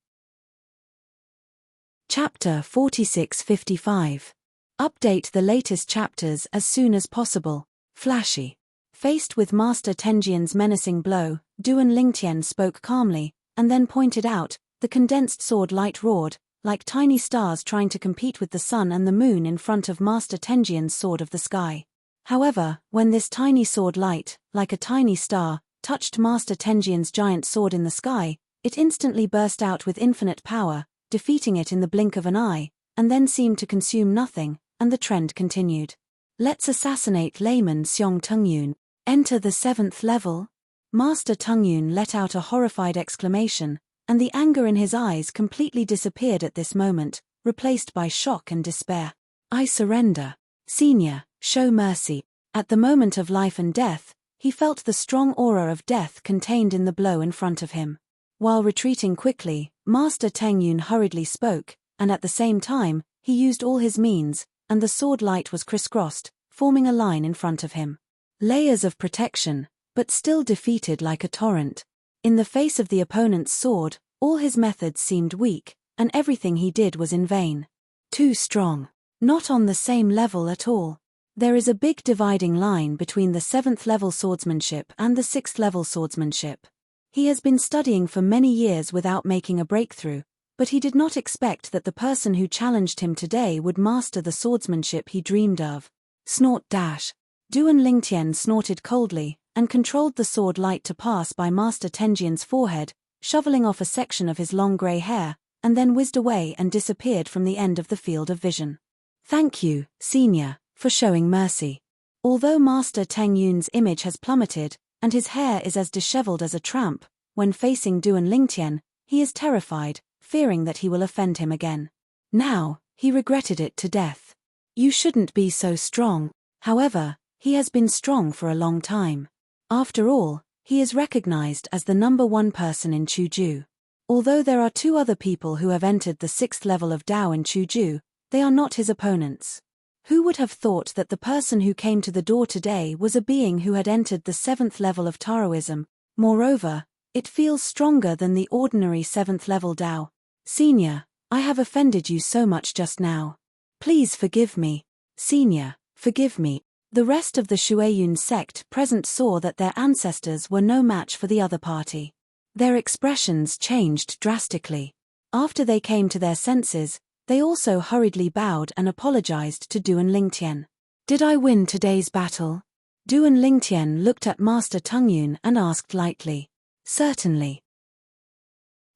Chapter 4655. Update the latest chapters as soon as possible. Flashy. Faced with Master Tenjian's menacing blow, Duan Lingtian spoke calmly, and then pointed out, the condensed sword light roared, like tiny stars trying to compete with the sun and the moon in front of Master Tenjian's sword of the sky. However, when this tiny sword light, like a tiny star, touched Master Tenjian's giant sword in the sky, it instantly burst out with infinite power, defeating it in the blink of an eye, and then seemed to consume nothing, and the trend continued. Let's assassinate Layman Xiong Tungyun. Enter the 7th level? Master Tungyun let out a horrified exclamation, and the anger in his eyes completely disappeared at this moment, replaced by shock and despair. I surrender. Senior, show mercy. At the moment of life and death, he felt the strong aura of death contained in the blow in front of him. While retreating quickly, Master Tengyun hurriedly spoke, and at the same time, he used all his means, and the sword light was crisscrossed, forming a line in front of him. Layers of protection, but still defeated like a torrent. In the face of the opponent's sword, all his methods seemed weak, and everything he did was in vain. Too strong. Not on the same level at all. There is a big dividing line between the 7th level swordsmanship and the 6th level swordsmanship. He has been studying for many years without making a breakthrough, but he did not expect that the person who challenged him today would master the swordsmanship he dreamed of. Snort dash. Duan Lingtian snorted coldly, and controlled the sword light to pass by Master Tenjian's forehead, shoveling off a section of his long grey hair, and then whizzed away and disappeared from the end of the field of vision. Thank you, Senior, for showing mercy. Although Master Tengyun's image has plummeted, and his hair is as disheveled as a tramp, when facing Duan Lingtian, he is terrified, fearing that he will offend him again. Now, he regretted it to death. You shouldn't be so strong. However, he has been strong for a long time. After all, he is recognized as the #1 person in Chuju. Although there are 2 other people who have entered the 6th level of Dao in Chuju, they are not his opponents. Who would have thought that the person who came to the door today was a being who had entered the 7th level of Taoism? Moreover, it feels stronger than the ordinary 7th level Dao. Senior, I have offended you so much just now. Please forgive me. Senior, forgive me. The rest of the Shueyun sect present saw that their ancestors were no match for the other party. Their expressions changed drastically. After they came to their senses, they also hurriedly bowed and apologized to Duan Lingtian. Did I win today's battle? Duan Lingtian looked at Master Tengyun and asked lightly. Certainly.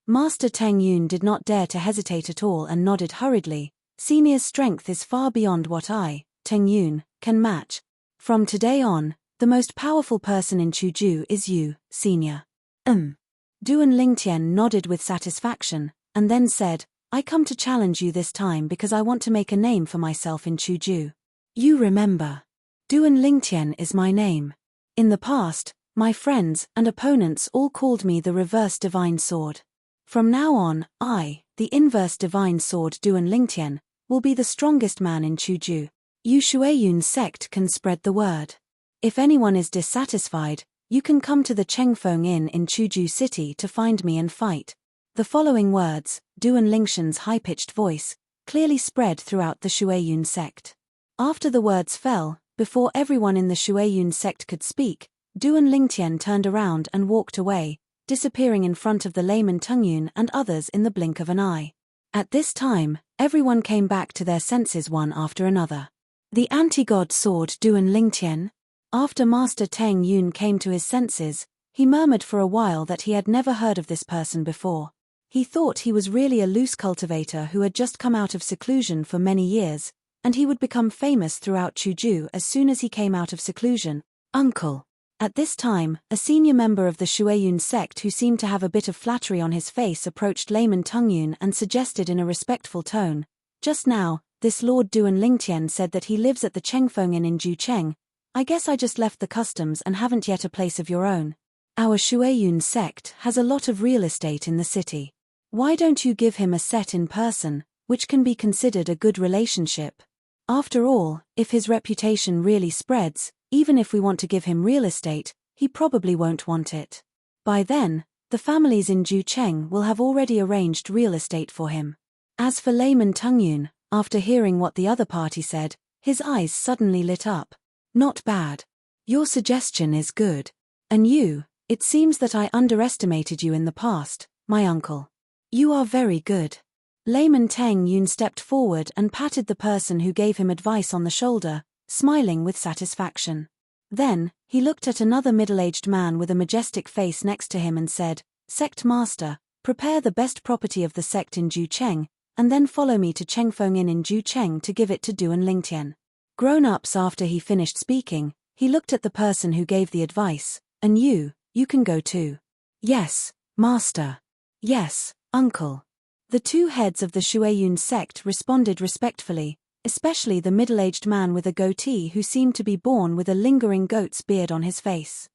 Master Tengyun did not dare to hesitate at all and nodded hurriedly. Senior's strength is far beyond what I, Tengyun, can match. From today on, the most powerful person in Chuju is you, Senior. Duan Lingtian nodded with satisfaction, and then said, I come to challenge you this time because I want to make a name for myself in Chuju. You remember. Duan Lingtian is my name. In the past, my friends and opponents all called me the Reverse Divine Sword. From now on, I, the Inverse Divine Sword Duan Lingtian, will be the strongest man in Chuju. You Shueyun sect can spread the word. If anyone is dissatisfied, you can come to the Chengfeng Inn in Chuju City to find me and fight. The following words, Duan Lingtian's high-pitched voice, clearly spread throughout the Shueyun sect. After the words fell, before everyone in the Shueyun sect could speak, Duan Lingtian turned around and walked away, disappearing in front of the layman Tengyun and others in the blink of an eye. At this time, everyone came back to their senses one after another. The anti-god sword Duan Lingtian? After Master Tengyun came to his senses, he murmured for a while that he had never heard of this person before. He thought he was really a loose cultivator who had just come out of seclusion for many years, and he would become famous throughout Chuju as soon as he came out of seclusion. Uncle. At this time, a senior member of the Shueyun sect who seemed to have a bit of flattery on his face approached layman Tengyun and suggested in a respectful tone, just now, this Lord Duan Lingtian said that he lives at the Chengfeng Inn in Jucheng. I guess I just left the customs and haven't yet a place of your own. Our Shueyun sect has a lot of real estate in the city. Why don't you give him a set in person, which can be considered a good relationship? After all, if his reputation really spreads, even if we want to give him real estate, he probably won't want it. By then, the families in Jucheng will have already arranged real estate for him. As for layman Tengyun, after hearing what the other party said, his eyes suddenly lit up. Not bad. Your suggestion is good. And you, it seems that I underestimated you in the past, my uncle. You are very good. Layman Tengyun stepped forward and patted the person who gave him advice on the shoulder, smiling with satisfaction. Then, he looked at another middle-aged man with a majestic face next to him and said, Sect Master, prepare the best property of the sect in Jucheng, and then follow me to Chengfeng Inn in Jucheng to give it to Duan Lingtian. Grown-ups. After he finished speaking, he looked at the person who gave the advice, and you, You can go too. Yes, master. Yes, uncle. The two heads of the Shueyun sect responded respectfully, especially the middle-aged man with a goatee who seemed to be born with a lingering goat's beard on his face.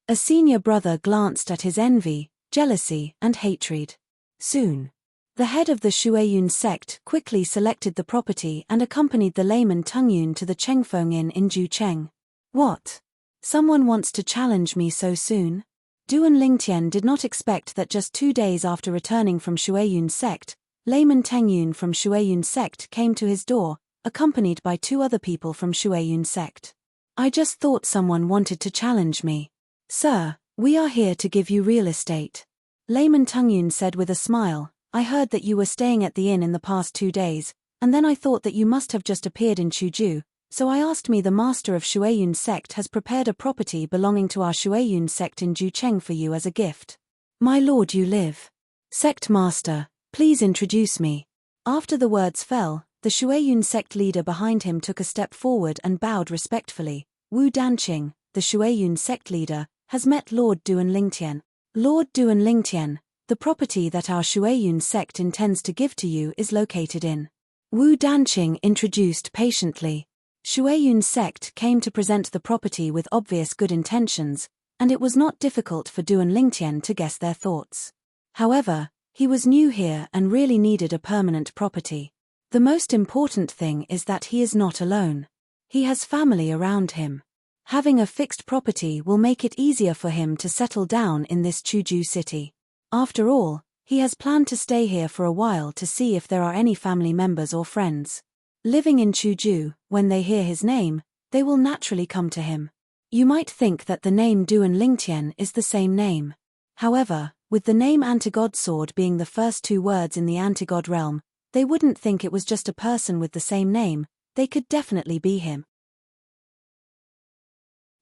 A senior brother glanced at his envy, jealousy, and hatred. Soon, the head of the Shueyun sect quickly selected the property and accompanied the layman Tungyun to the Chengfeng Inn in Jucheng. What? Someone wants to challenge me so soon? Duan Lingtian did not expect that just 2 days after returning from Shueyun sect, layman Tengyun from Shueyun sect came to his door, accompanied by 2 other people from Shueyun sect. I just thought someone wanted to challenge me. Sir, we are here to give you real estate. Layman Tungyun said with a smile, I heard that you were staying at the inn in the past 2 days, and then I thought that you must have just appeared in Chuju, so I asked me the master of Shueyun sect has prepared a property belonging to our Shueyun sect in Jucheng for you as a gift. My lord, you live. Sect master, please introduce me. After the words fell, the Shueyun sect leader behind him took a step forward and bowed respectfully. Wu Danqing, the Shueyun sect leader, has met Lord Duan Lingtian. Lord Duan Lingtian, the property that our Shueyun sect intends to give to you is located in. Wu Danqing introduced patiently. Shueyun sect came to present the property with obvious good intentions, and it was not difficult for Duan Lingtian to guess their thoughts. However, he was new here and really needed a permanent property. The most important thing is that he is not alone. He has family around him. Having a fixed property will make it easier for him to settle down in this Chuju city. After all, he has planned to stay here for a while to see if there are any family members or friends. Living in Chuju, when they hear his name, they will naturally come to him. You might think that the name Duan Lingtian is the same name. However, with the name Anti-God Sword being the first 2 words in the Anti-God realm, they wouldn't think it was just a person with the same name, they could definitely be him.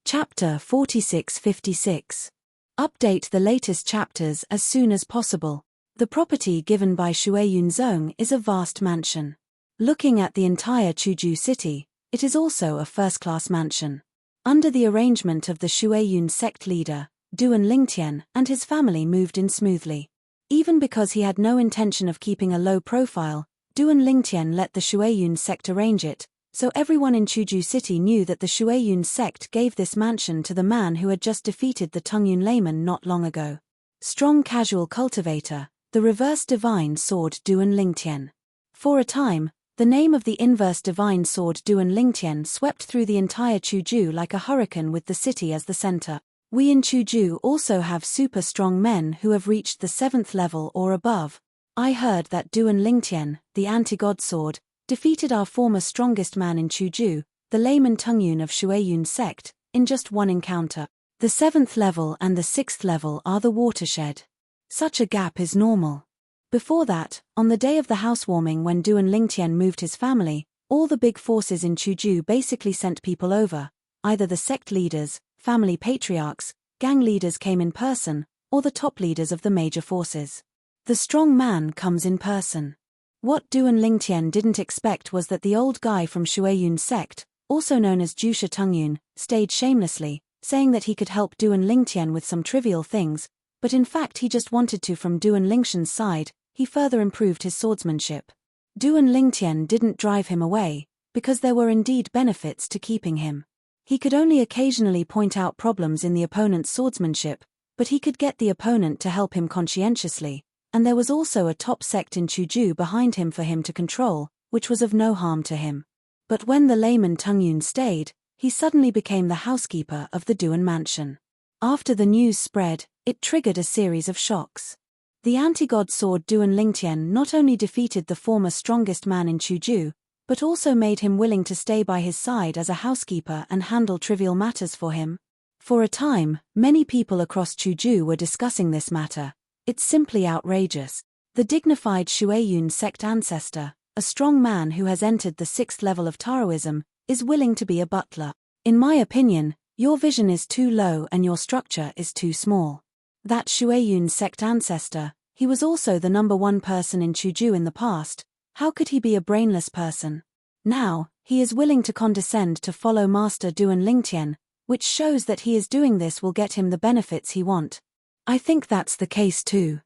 Chapter 4656. Update the latest chapters as soon as possible. The property given by Shueyun Zong is a vast mansion. Looking at the entire Chuju city, it is also a first-class mansion. Under the arrangement of the Shueyun sect leader, Duan Lingtian, and his family moved in smoothly. Even because he had no intention of keeping a low profile, Duan Lingtian let the Shueyun sect arrange it, so everyone in Chuju city knew that the Shueyun sect gave this mansion to the man who had just defeated the Tungyun layman not long ago. Strong casual cultivator, the reverse divine sword Duan Lingtian. For a time, the name of the inverse divine sword Duan Lingtian swept through the entire Chuju like a hurricane with the city as the center. We in Chuju also have super strong men who have reached the 7th level or above. I heard that Duan Lingtian, the anti-god sword, defeated our former strongest man in Chuju, the layman Tungyun of Shueyun sect, in just one encounter. The 7th level and the 6th level are the watershed. Such a gap is normal. Before that, on the day of the housewarming when Duan Lingtian moved his family, all the big forces in Chuju basically sent people over. Either the sect leaders, family patriarchs, gang leaders came in person, or the top leaders of the major forces. The strong man comes in person. What Duan Lingtian didn't expect was that the old guy from Shueyun sect, also known as Jusha Tungyun, stayed shamelessly, saying that he could help Duan Lingtian with some trivial things, but in fact he just wanted to from Duan Lingtian's side. He further improved his swordsmanship. Duan Lingtian didn't drive him away, because there were indeed benefits to keeping him. He could only occasionally point out problems in the opponent's swordsmanship, but he could get the opponent to help him conscientiously, and there was also a top sect in Chuju behind him for him to control, which was of no harm to him. But when the layman Tungyun stayed, he suddenly became the housekeeper of the Duan mansion. After the news spread, it triggered a series of shocks. The anti-god sword Duan Lingtian not only defeated the former strongest man in Chuju, but also made him willing to stay by his side as a housekeeper and handle trivial matters for him. For a time, many people across Chuju were discussing this matter. It's simply outrageous. The dignified Shueyun sect ancestor, a strong man who has entered the 6th level of Taoism, is willing to be a butler. In my opinion, your vision is too low and your structure is too small. That Shueyun sect ancestor, he was also the #1 person in Chuju in the past. How could he be a brainless person? Now, he is willing to condescend to follow Master Duan Lingtian, which shows that he is doing this will get him the benefits he want. I think that's the case too.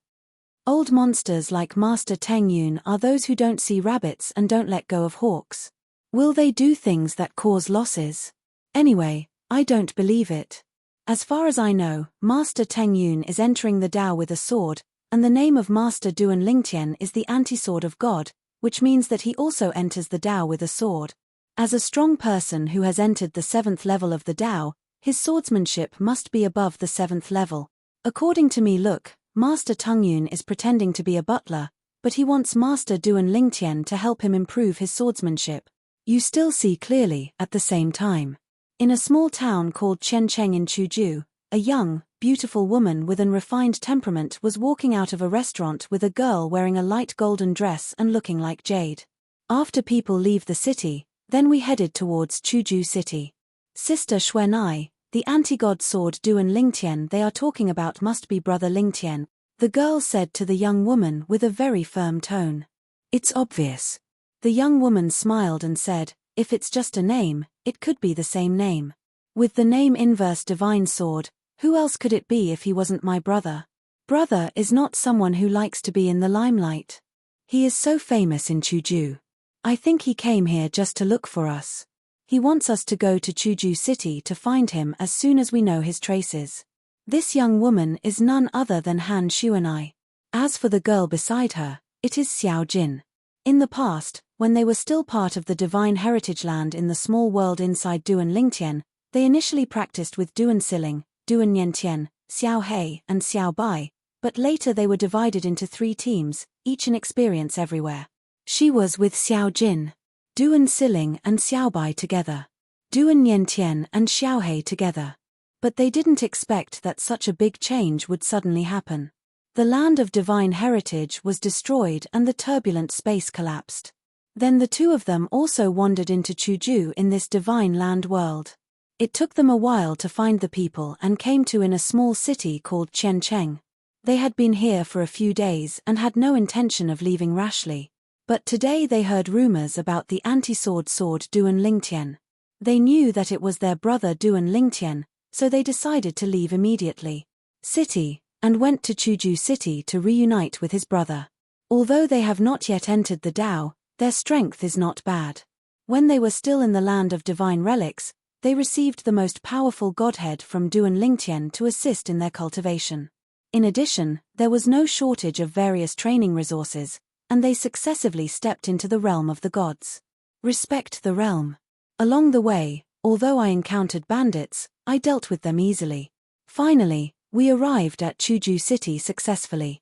Old monsters like Master Teng Yun are those who don't see rabbits and don't let go of hawks. Will they do things that cause losses? Anyway, I don't believe it. As far as I know, Master Teng Yun is entering the Tao with a sword, and the name of Master Duan Lingtian is the anti-sword of God, which means that he also enters the Tao with a sword. As a strong person who has entered the 7th level of the Tao, his swordsmanship must be above the 7th level. According to me, look, Master Teng Yun is pretending to be a butler, but he wants Master Duan Lingtian to help him improve his swordsmanship. You still see clearly at the same time. In a small town called Chencheng in Chuzhou, a young, beautiful woman with an refined temperament was walking out of a restaurant with a girl wearing a light golden dress and looking like jade. After people leave the city, then we headed towards Chuzhou city. Sister Xuanai, the anti-god sword Duan Lingtian they are talking about must be brother Lingtian, the girl said to the young woman with a very firm tone. It's obvious. The young woman smiled and said, if it's just a name, it could be the same name. With the name inverse divine sword, who else could it be if he wasn't my brother? Brother is not someone who likes to be in the limelight. He is so famous in Chuzhou. I think he came here just to look for us. He wants us to go to Chuzhou city to find him as soon as we know his traces. This young woman is none other than Han Xuanai. As for the girl beside her, it is Xiao Jin. In the past, when they were still part of the divine heritage land in the small world inside Duan Lingtian, they initially practiced with Duan Siling, Duan Niantian, Xiao Hei and Xiao Bai, but later they were divided into 3 teams, each an experience everywhere. She was with Xiao Jin, Duan Siling and Xiao Bai together, Duan Niantian and Xiao Hei together. But they didn't expect that such a big change would suddenly happen. The land of divine heritage was destroyed and the turbulent space collapsed. Then the 2 of them also wandered into Chuzhou in this divine land world. It took them a while to find the people and came to in a small city called Chencheng. They had been here for a few days and had no intention of leaving rashly. But today they heard rumors about the anti-sword sword Duan Lingtian. They knew that it was their brother Duan Lingtian, so they decided to leave immediately. City, and went to Chuzhou city to reunite with his brother. Although they have not yet entered the Tao, their strength is not bad. When they were still in the land of divine relics, they received the most powerful godhead from Duan Lingtian to assist in their cultivation. In addition, there was no shortage of various training resources, and they successively stepped into the realm of the gods. Respect the realm. Along the way, although I encountered bandits, I dealt with them easily. Finally, we arrived at Chuzhou city successfully.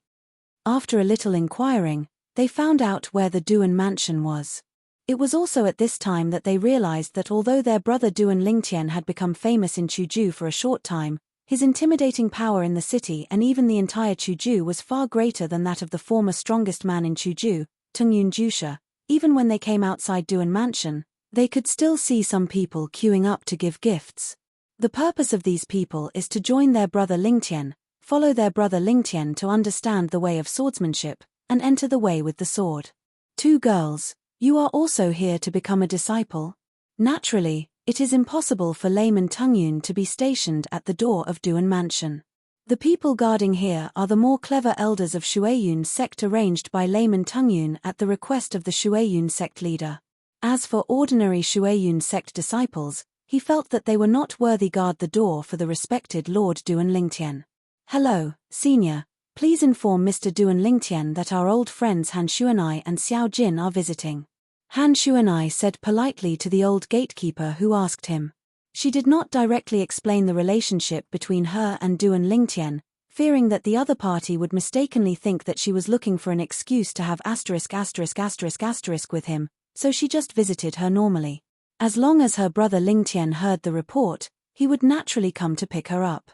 After a little inquiring, they found out where the Duan mansion was. It was also at this time that they realized that although their brother Duan Lingtian had become famous in Chuzhou for a short time, his intimidating power in the city and even the entire Chuzhou was far greater than that of the former strongest man in Chuzhou, Tungyun Jusha. Even when they came outside Duan Mansion, they could still see some people queuing up to give gifts. The purpose of these people is to join their brother Lingtian, follow their brother Lingtian to understand the way of swordsmanship, and enter the way with the sword. 2 girls, you are also here to become a disciple? Naturally, it is impossible for layman Tungyun to be stationed at the door of Duan Mansion. The people guarding here are the more clever elders of Shueyun sect arranged by layman Tungyun at the request of the Shueyun sect leader. As for ordinary Shueyun sect disciples, he felt that they were not worthy guard the door for the respected Lord Duan Lingtian. Hello, senior, please inform Mr. Duan Lingtian that our old friends Han Xuanai and Xiao Jin are visiting. Han Xuanai said politely to the old gatekeeper who asked him. She did not directly explain the relationship between her and Duan Lingtian, fearing that the other party would mistakenly think that she was looking for an excuse to have ***** with him, so she just visited her normally. As long as her brother Lingtian heard the report, he would naturally come to pick her up.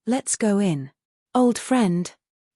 Let's go in. Old friend.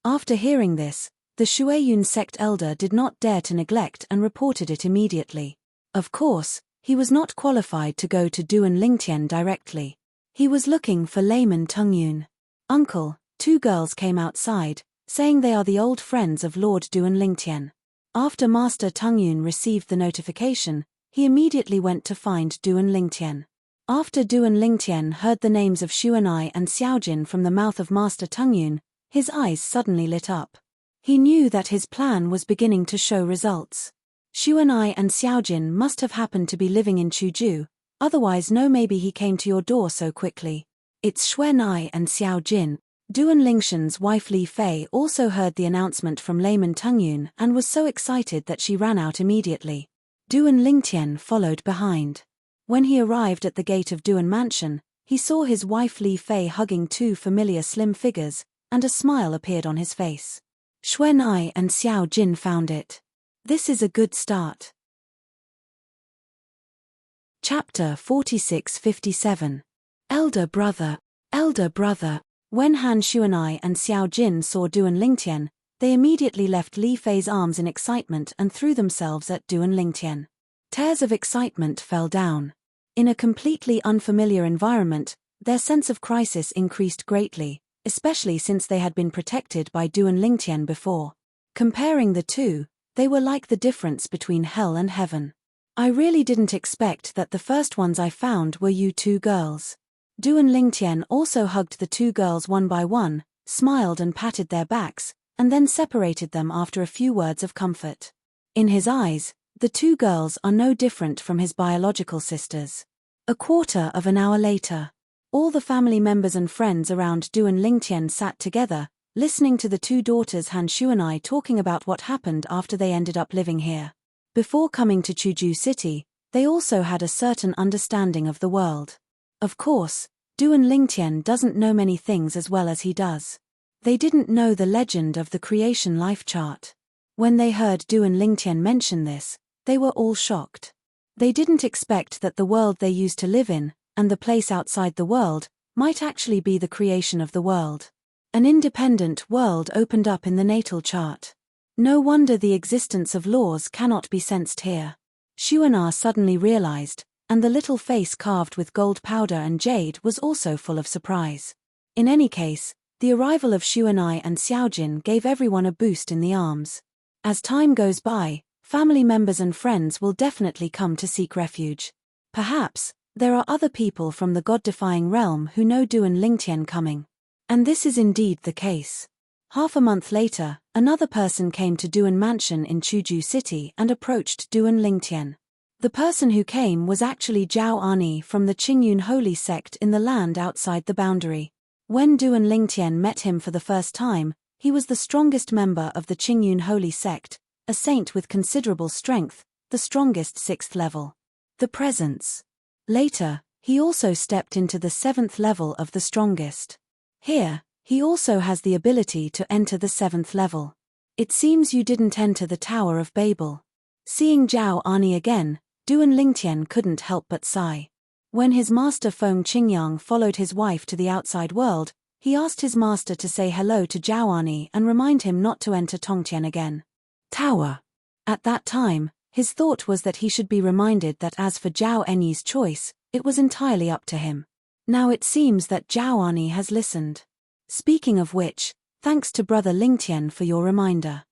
After hearing this, the Shueyun sect elder did not dare to neglect and reported it immediately. Of course, he was not qualified to go to Duan Lingtian directly. He was looking for layman Tungyun. Uncle, 2 girls came outside, saying they are the old friends of Lord Duan Lingtian. After Master Tungyun received the notification, he immediately went to find Duan Lingtian. After Duan Lingtian heard the names of Xuanai and Xiaojin from the mouth of Master Tungyun, his eyes suddenly lit up. He knew that his plan was beginning to show results. Xuanai and Xiaojin must have happened to be living in Chuju, otherwise maybe he came to your door so quickly. It's Xuanai and Xiaojin. Duan Lingshan's wife Li Fei also heard the announcement from Layman Tungyun and was so excited that she ran out immediately. Duan Lingtian followed behind. When he arrived at the gate of Duan Mansion, he saw his wife Li Fei hugging two familiar slim figures, and a smile appeared on his face. Xuanai and Xiao Jin found it. This is a good start. Chapter 46-57. Elder Brother. Elder Brother. When Han Xuanai and Xiao Jin saw Duan Lingtian, they immediately left Li Fei's arms in excitement and threw themselves at Duan Lingtian. Tears of excitement fell down. In a completely unfamiliar environment, their sense of crisis increased greatly, especially since they had been protected by Duan Lingtian before. Comparing the two, they were like the difference between hell and heaven. I really didn't expect that the first ones I found were you two girls. Duan Lingtian also hugged the two girls one by one, smiled and patted their backs, and then separated them after a few words of comfort. In his eyes, the two girls are no different from his biological sisters. A quarter of an hour later, all the family members and friends around Duan Lingtian sat together, listening to the two daughters Han Xuanai talking about what happened after they ended up living here. Before coming to Chuju City, they also had a certain understanding of the world. Of course, Duan Lingtian doesn't know many things as well as he does. They didn't know the legend of the creation life chart. When they heard Duan Lingtian mention this, they were all shocked. They didn't expect that the world they used to live in, and the place outside the world, might actually be the creation of the world. An independent world opened up in the natal chart. No wonder the existence of laws cannot be sensed here. Xuanai suddenly realized, and the little face carved with gold powder and jade was also full of surprise. In any case, the arrival of Xuanai and Xiaojin gave everyone a boost in the arms. As time goes by, family members and friends will definitely come to seek refuge. Perhaps, there are other people from the god-defying realm who know Duan Lingtian coming. And this is indeed the case. Half a month later, another person came to Duan Mansion in Chuju City and approached Duan Lingtian. The person who came was actually Zhao Ani from the Qingyun holy sect in the land outside the boundary. When Duan Lingtian met him for the first time, he was the strongest member of the Qingyun holy sect, a saint with considerable strength, the strongest 6th level. The presence. Later, he also stepped into the 7th level of the strongest. Here, he also has the ability to enter the 7th level. It seems you didn't enter the Tower of Babel. Seeing Zhao Ani again, Duan Lingtian couldn't help but sigh. When his master Feng Qingyang followed his wife to the outside world, he asked his master to say hello to Zhao Ani and remind him not to enter Tongtian again. Tower. At that time, his thought was that he should be reminded that as for Zhao Enyi's choice, it was entirely up to him. Now it seems that Zhao Ani has listened. Speaking of which, thanks to Brother Lingtian for your reminder.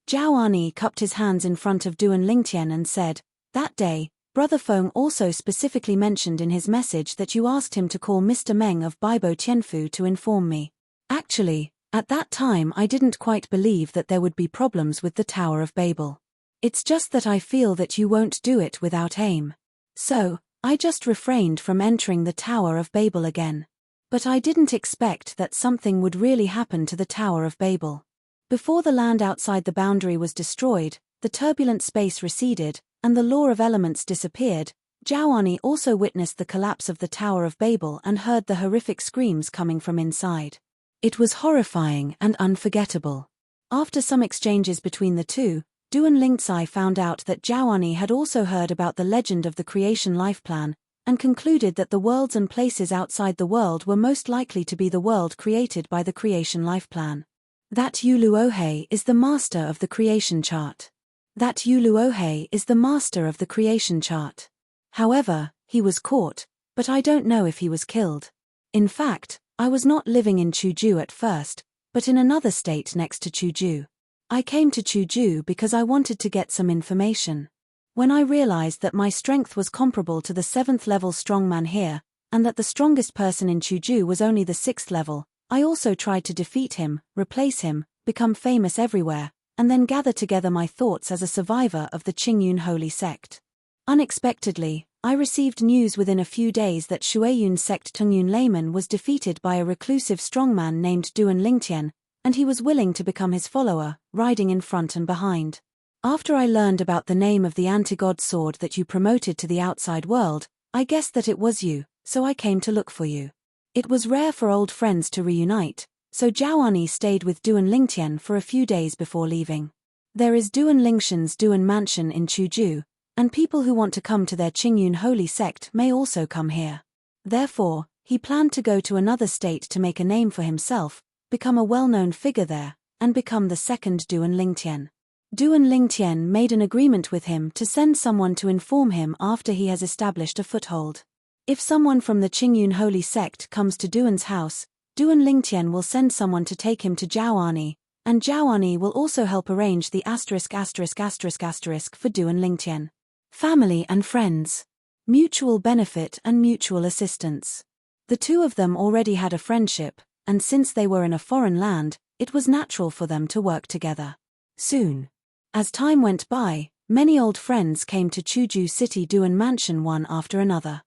Zhao Ani cupped his hands in front of Duan Lingtian and said, "That day, Brother Feng also specifically mentioned in his message that you asked him to call Mr. Meng of Baibo Tianfu to inform me. Actually, at that time I didn't quite believe that there would be problems with the Tower of Babel. It's just that I feel that you won't do it without aim. So, I just refrained from entering the Tower of Babel again. But I didn't expect that something would really happen to the Tower of Babel. Before the land outside the boundary was destroyed, the turbulent space receded, and the law of elements disappeared. Zhao Ani also witnessed the collapse of the Tower of Babel and heard the horrific screams coming from inside. It was horrifying and unforgettable. After some exchanges between the two, Duan Lingcai found out that Zhao Ani had also heard about the legend of the creation life plan, and concluded that the worlds and places outside the world were most likely to be the world created by the creation life plan. That Yuluohe is the master of the creation chart. That Yuluohe is the master of the creation chart. However, he was caught, but I don't know if he was killed. In fact, I was not living in Chuju at first, but in another state next to Chuju. I came to Chuju because I wanted to get some information. When I realized that my strength was comparable to the 7th level strongman here, and that the strongest person in Chuju was only the 6th level, I also tried to defeat him, replace him, become famous everywhere, and then gather together my thoughts as a survivor of the Qingyun holy sect. Unexpectedly, I received news within a few days that Shueyun sect Tungyun layman was defeated by a reclusive strongman named Duan Lingtian, and he was willing to become his follower, riding in front and behind. After I learned about the name of the anti-god sword that you promoted to the outside world, I guessed that it was you, so I came to look for you. It was rare for old friends to reunite, so Jiaoani stayed with Duan Lingtian for a few days before leaving. There is Duan Lingtian's Duan mansion in Chuju, and people who want to come to their Qingyun holy sect may also come here. Therefore, he planned to go to another state to make a name for himself, become a well-known figure there, and become the second Duan Lingtian. Duan Lingtian made an agreement with him to send someone to inform him after he has established a foothold. If someone from the Qingyun holy sect comes to Duan's house, Duan Lingtian will send someone to take him to Jiaoani, and Jiaoani will also help arrange the ***** for Duan Lingtian. Family and friends. Mutual benefit and mutual assistance. The two of them already had a friendship, and since they were in a foreign land, it was natural for them to work together. Soon. As time went by, many old friends came to Chuju City Duan Mansion one after another.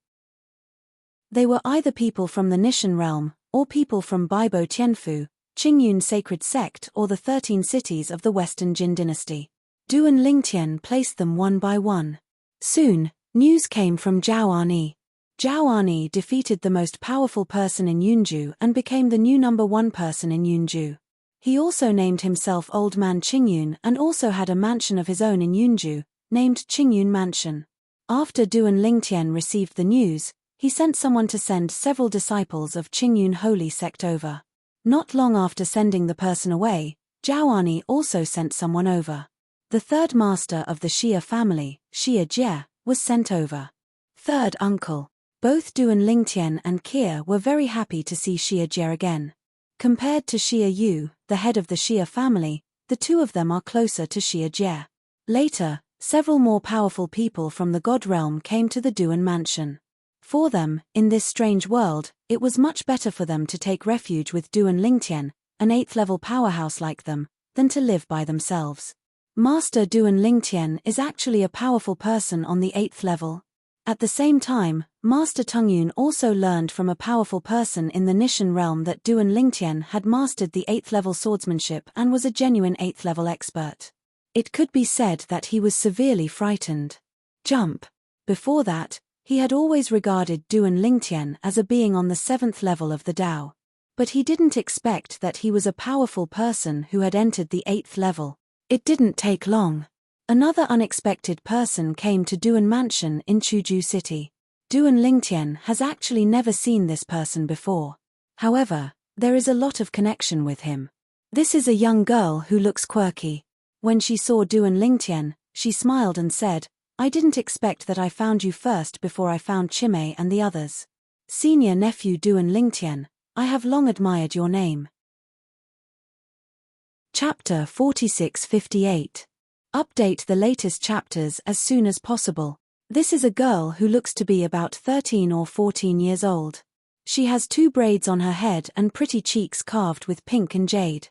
They were either people from the Nishan realm, or people from Baibo Tianfu, Qingyun sacred sect, or the 13 cities of the Western Jin dynasty. Duan Lingtian placed them one by one. Soon, news came from Jiaoani. Jiaoani defeated the most powerful person in Yunju and became the new #1 person in Yunju. He also named himself Old Man Qingyun and also had a mansion of his own in Yunju, named Qingyun Mansion. After Duan Lingtian received the news, he sent someone to send several disciples of Qingyun holy sect over. Not long after sending the person away, Jiaoani also sent someone over. The third master of the Xia family, Xia Jie, was sent over. Third uncle. Both Duan Lingtian and Kia were very happy to see Xia Jie again. Compared to Xia Yu, the head of the Xia family, the two of them are closer to Xia Jie. Later, several more powerful people from the god realm came to the Duan mansion. For them, in this strange world, it was much better for them to take refuge with Duan Lingtian, an 8th level powerhouse like them, than to live by themselves. Master Duan Lingtian is actually a powerful person on the 8th level. At the same time, Master Tungyun also learned from a powerful person in the Nishan realm that Duan Lingtian had mastered the 8th level swordsmanship and was a genuine 8th level expert. It could be said that he was severely frightened. Jump. Before that, he had always regarded Duan Lingtian as a being on the 7th level of the Tao. But he didn't expect that he was a powerful person who had entered the 8th level. It didn't take long. Another unexpected person came to Duan Mansion in Chuju City. Duan Lingtian has actually never seen this person before. However, there is a lot of connection with him. This is a young girl who looks quirky. When she saw Duan Lingtian, she smiled and said, "I didn't expect that I found you first before I found Chimei and the others. Senior nephew Duan Lingtian, I have long admired your name." Chapter 4658. Update the latest chapters as soon as possible. This is a girl who looks to be about 13 or 14 years old. She has 2 braids on her head and pretty cheeks carved with pink and jade.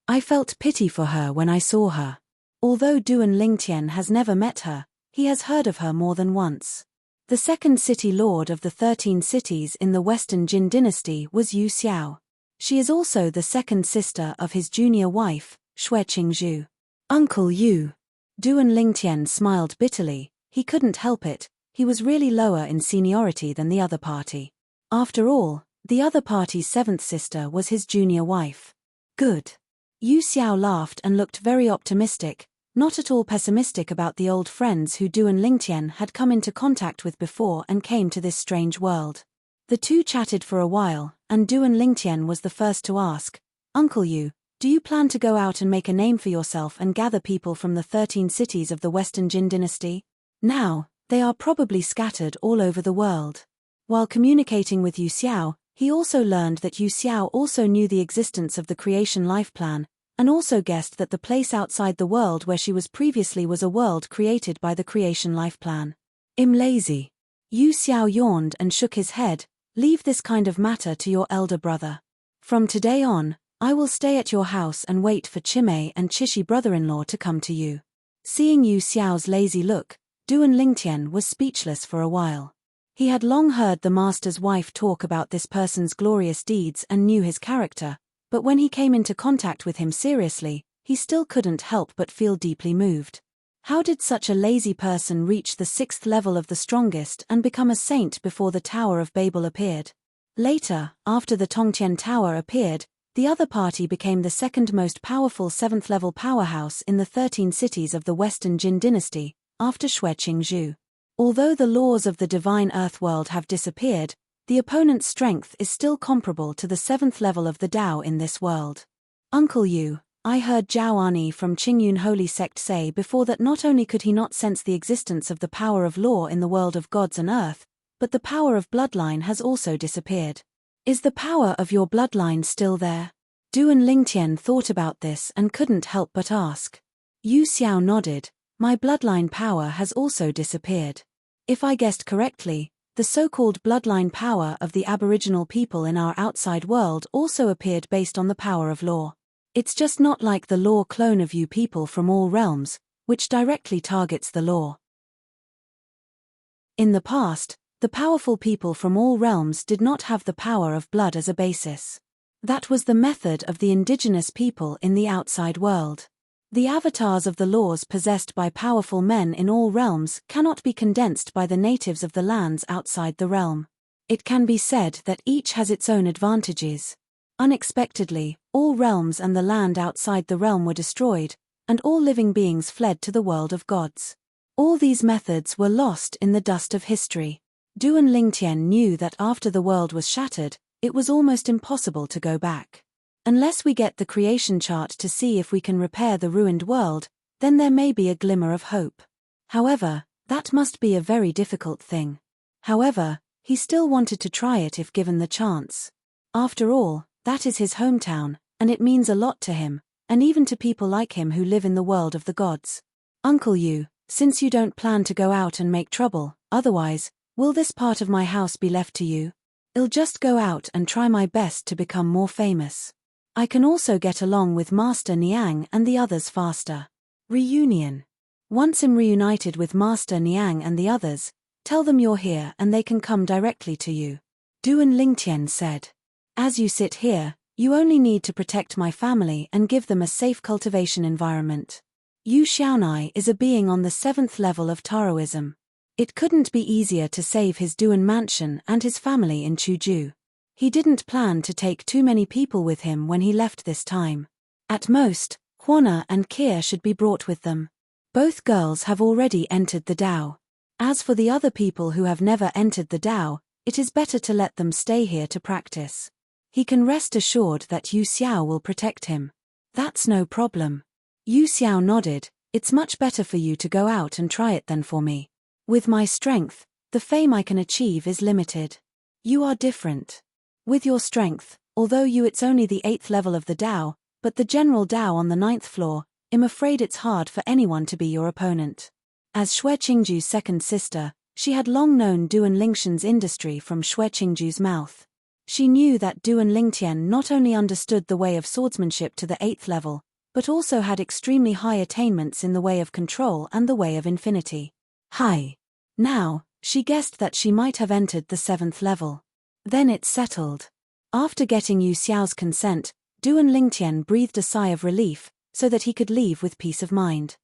I felt pity for her when I saw her. Although Duan Lingtian has never met her, he has heard of her more than once. The second city lord of the 13 cities in the Western Jin dynasty was Yu Xiao. She is also the second sister of his junior wife, Xue Qingzhu. Uncle Yu. Duan Lingtian smiled bitterly. He couldn't help it, he was really lower in seniority than the other party. After all, the other party's 7th sister was his junior wife. Good. Yu Xiao laughed and looked very optimistic, not at all pessimistic about the old friends who Duan Lingtian had come into contact with before and came to this strange world. The two chatted for a while, and Duan Lingtian was the first to ask, "Uncle Yu, do you plan to go out and make a name for yourself and gather people from the 13 cities of the Western Jin dynasty?" Now, they are probably scattered all over the world. While communicating with Yu Xiao, he also learned that Yu Xiao also knew the existence of the creation life plan, and also guessed that the place outside the world where she was previously was a world created by the creation life plan. I'm lazy. Yu Xiao yawned and shook his head. Leave this kind of matter to your elder brother. From today on, I will stay at your house and wait for Chimei and Chishi brother-in-law to come to you. Seeing Yu Xiao's lazy look, Duan Lingtian was speechless for a while. He had long heard the master's wife talk about this person's glorious deeds and knew his character, but when he came into contact with him seriously, he still couldn't help but feel deeply moved. How did such a lazy person reach the 6th level of the strongest and become a saint before the Tower of Babel appeared? Later, after the Tongtian Tower appeared, the other party became the second most powerful 7th-level powerhouse in the 13 cities of the Western Jin dynasty, after Shui Qingzhu. Although the laws of the divine earth world have disappeared, the opponent's strength is still comparable to the 7th level of the Tao in this world. Uncle Yu, I heard Zhao Ani from Qingyun Holy Sect say before that not only could he not sense the existence of the power of law in the world of gods and earth, but the power of bloodline has also disappeared. Is the power of your bloodline still there? Duan Lingtian thought about this and couldn't help but ask. Yu Xiao nodded. My bloodline power has also disappeared. If I guessed correctly, the so-called bloodline power of the Aboriginal people in our outside world also appeared based on the power of law. It's just not like the law clone of you people from all realms, which directly targets the law. In the past, the powerful people from all realms did not have the power of blood as a basis. That was the method of the indigenous people in the outside world. The avatars of the laws possessed by powerful men in all realms cannot be condensed by the natives of the lands outside the realm. It can be said that each has its own advantages. Unexpectedly, all realms and the land outside the realm were destroyed, and all living beings fled to the world of gods. All these methods were lost in the dust of history. Duan Lingtian knew that after the world was shattered, it was almost impossible to go back. Unless we get the creation chart to see if we can repair the ruined world, then there may be a glimmer of hope. However, that must be a very difficult thing. However, he still wanted to try it if given the chance. After all, that is his hometown, and it means a lot to him, and even to people like him who live in the world of the gods. Uncle Yu, since you don't plan to go out and make trouble, otherwise, will this part of my house be left to you? I'll just go out and try my best to become more famous. I can also get along with Master Niang and the others faster. Reunion. Once I'm reunited with Master Niang and the others, tell them you're here and they can come directly to you. Duan Lingtian said. As you sit here, you only need to protect my family and give them a safe cultivation environment. Yu Xiaonai is a being on the 7th level of Taoism. It couldn't be easier to save his Duan mansion and his family in Chuzhou. He didn't plan to take too many people with him when he left this time. At most, Huana and Kia should be brought with them. Both girls have already entered the Tao. As for the other people who have never entered the Tao, it is better to let them stay here to practice. He can rest assured that Yu Xiao will protect him. That's no problem. Yu Xiao nodded. It's much better for you to go out and try it than for me. With my strength, the fame I can achieve is limited. You are different. With your strength, although it's only the 8th level of the Tao, but the general Tao on the 9th floor, I'm afraid it's hard for anyone to be your opponent. As Shui Qingju's second sister, she had long known Duan Lingtian's industry from Shui Qingju's mouth. She knew that Duan Lingtian not only understood the way of swordsmanship to the 8th level, but also had extremely high attainments in the way of control and the way of infinity. Hi. Now, she guessed that she might have entered the 7th level. Then it's settled. After getting Yu Xiao's consent, Duan Lingtian breathed a sigh of relief, so that he could leave with peace of mind.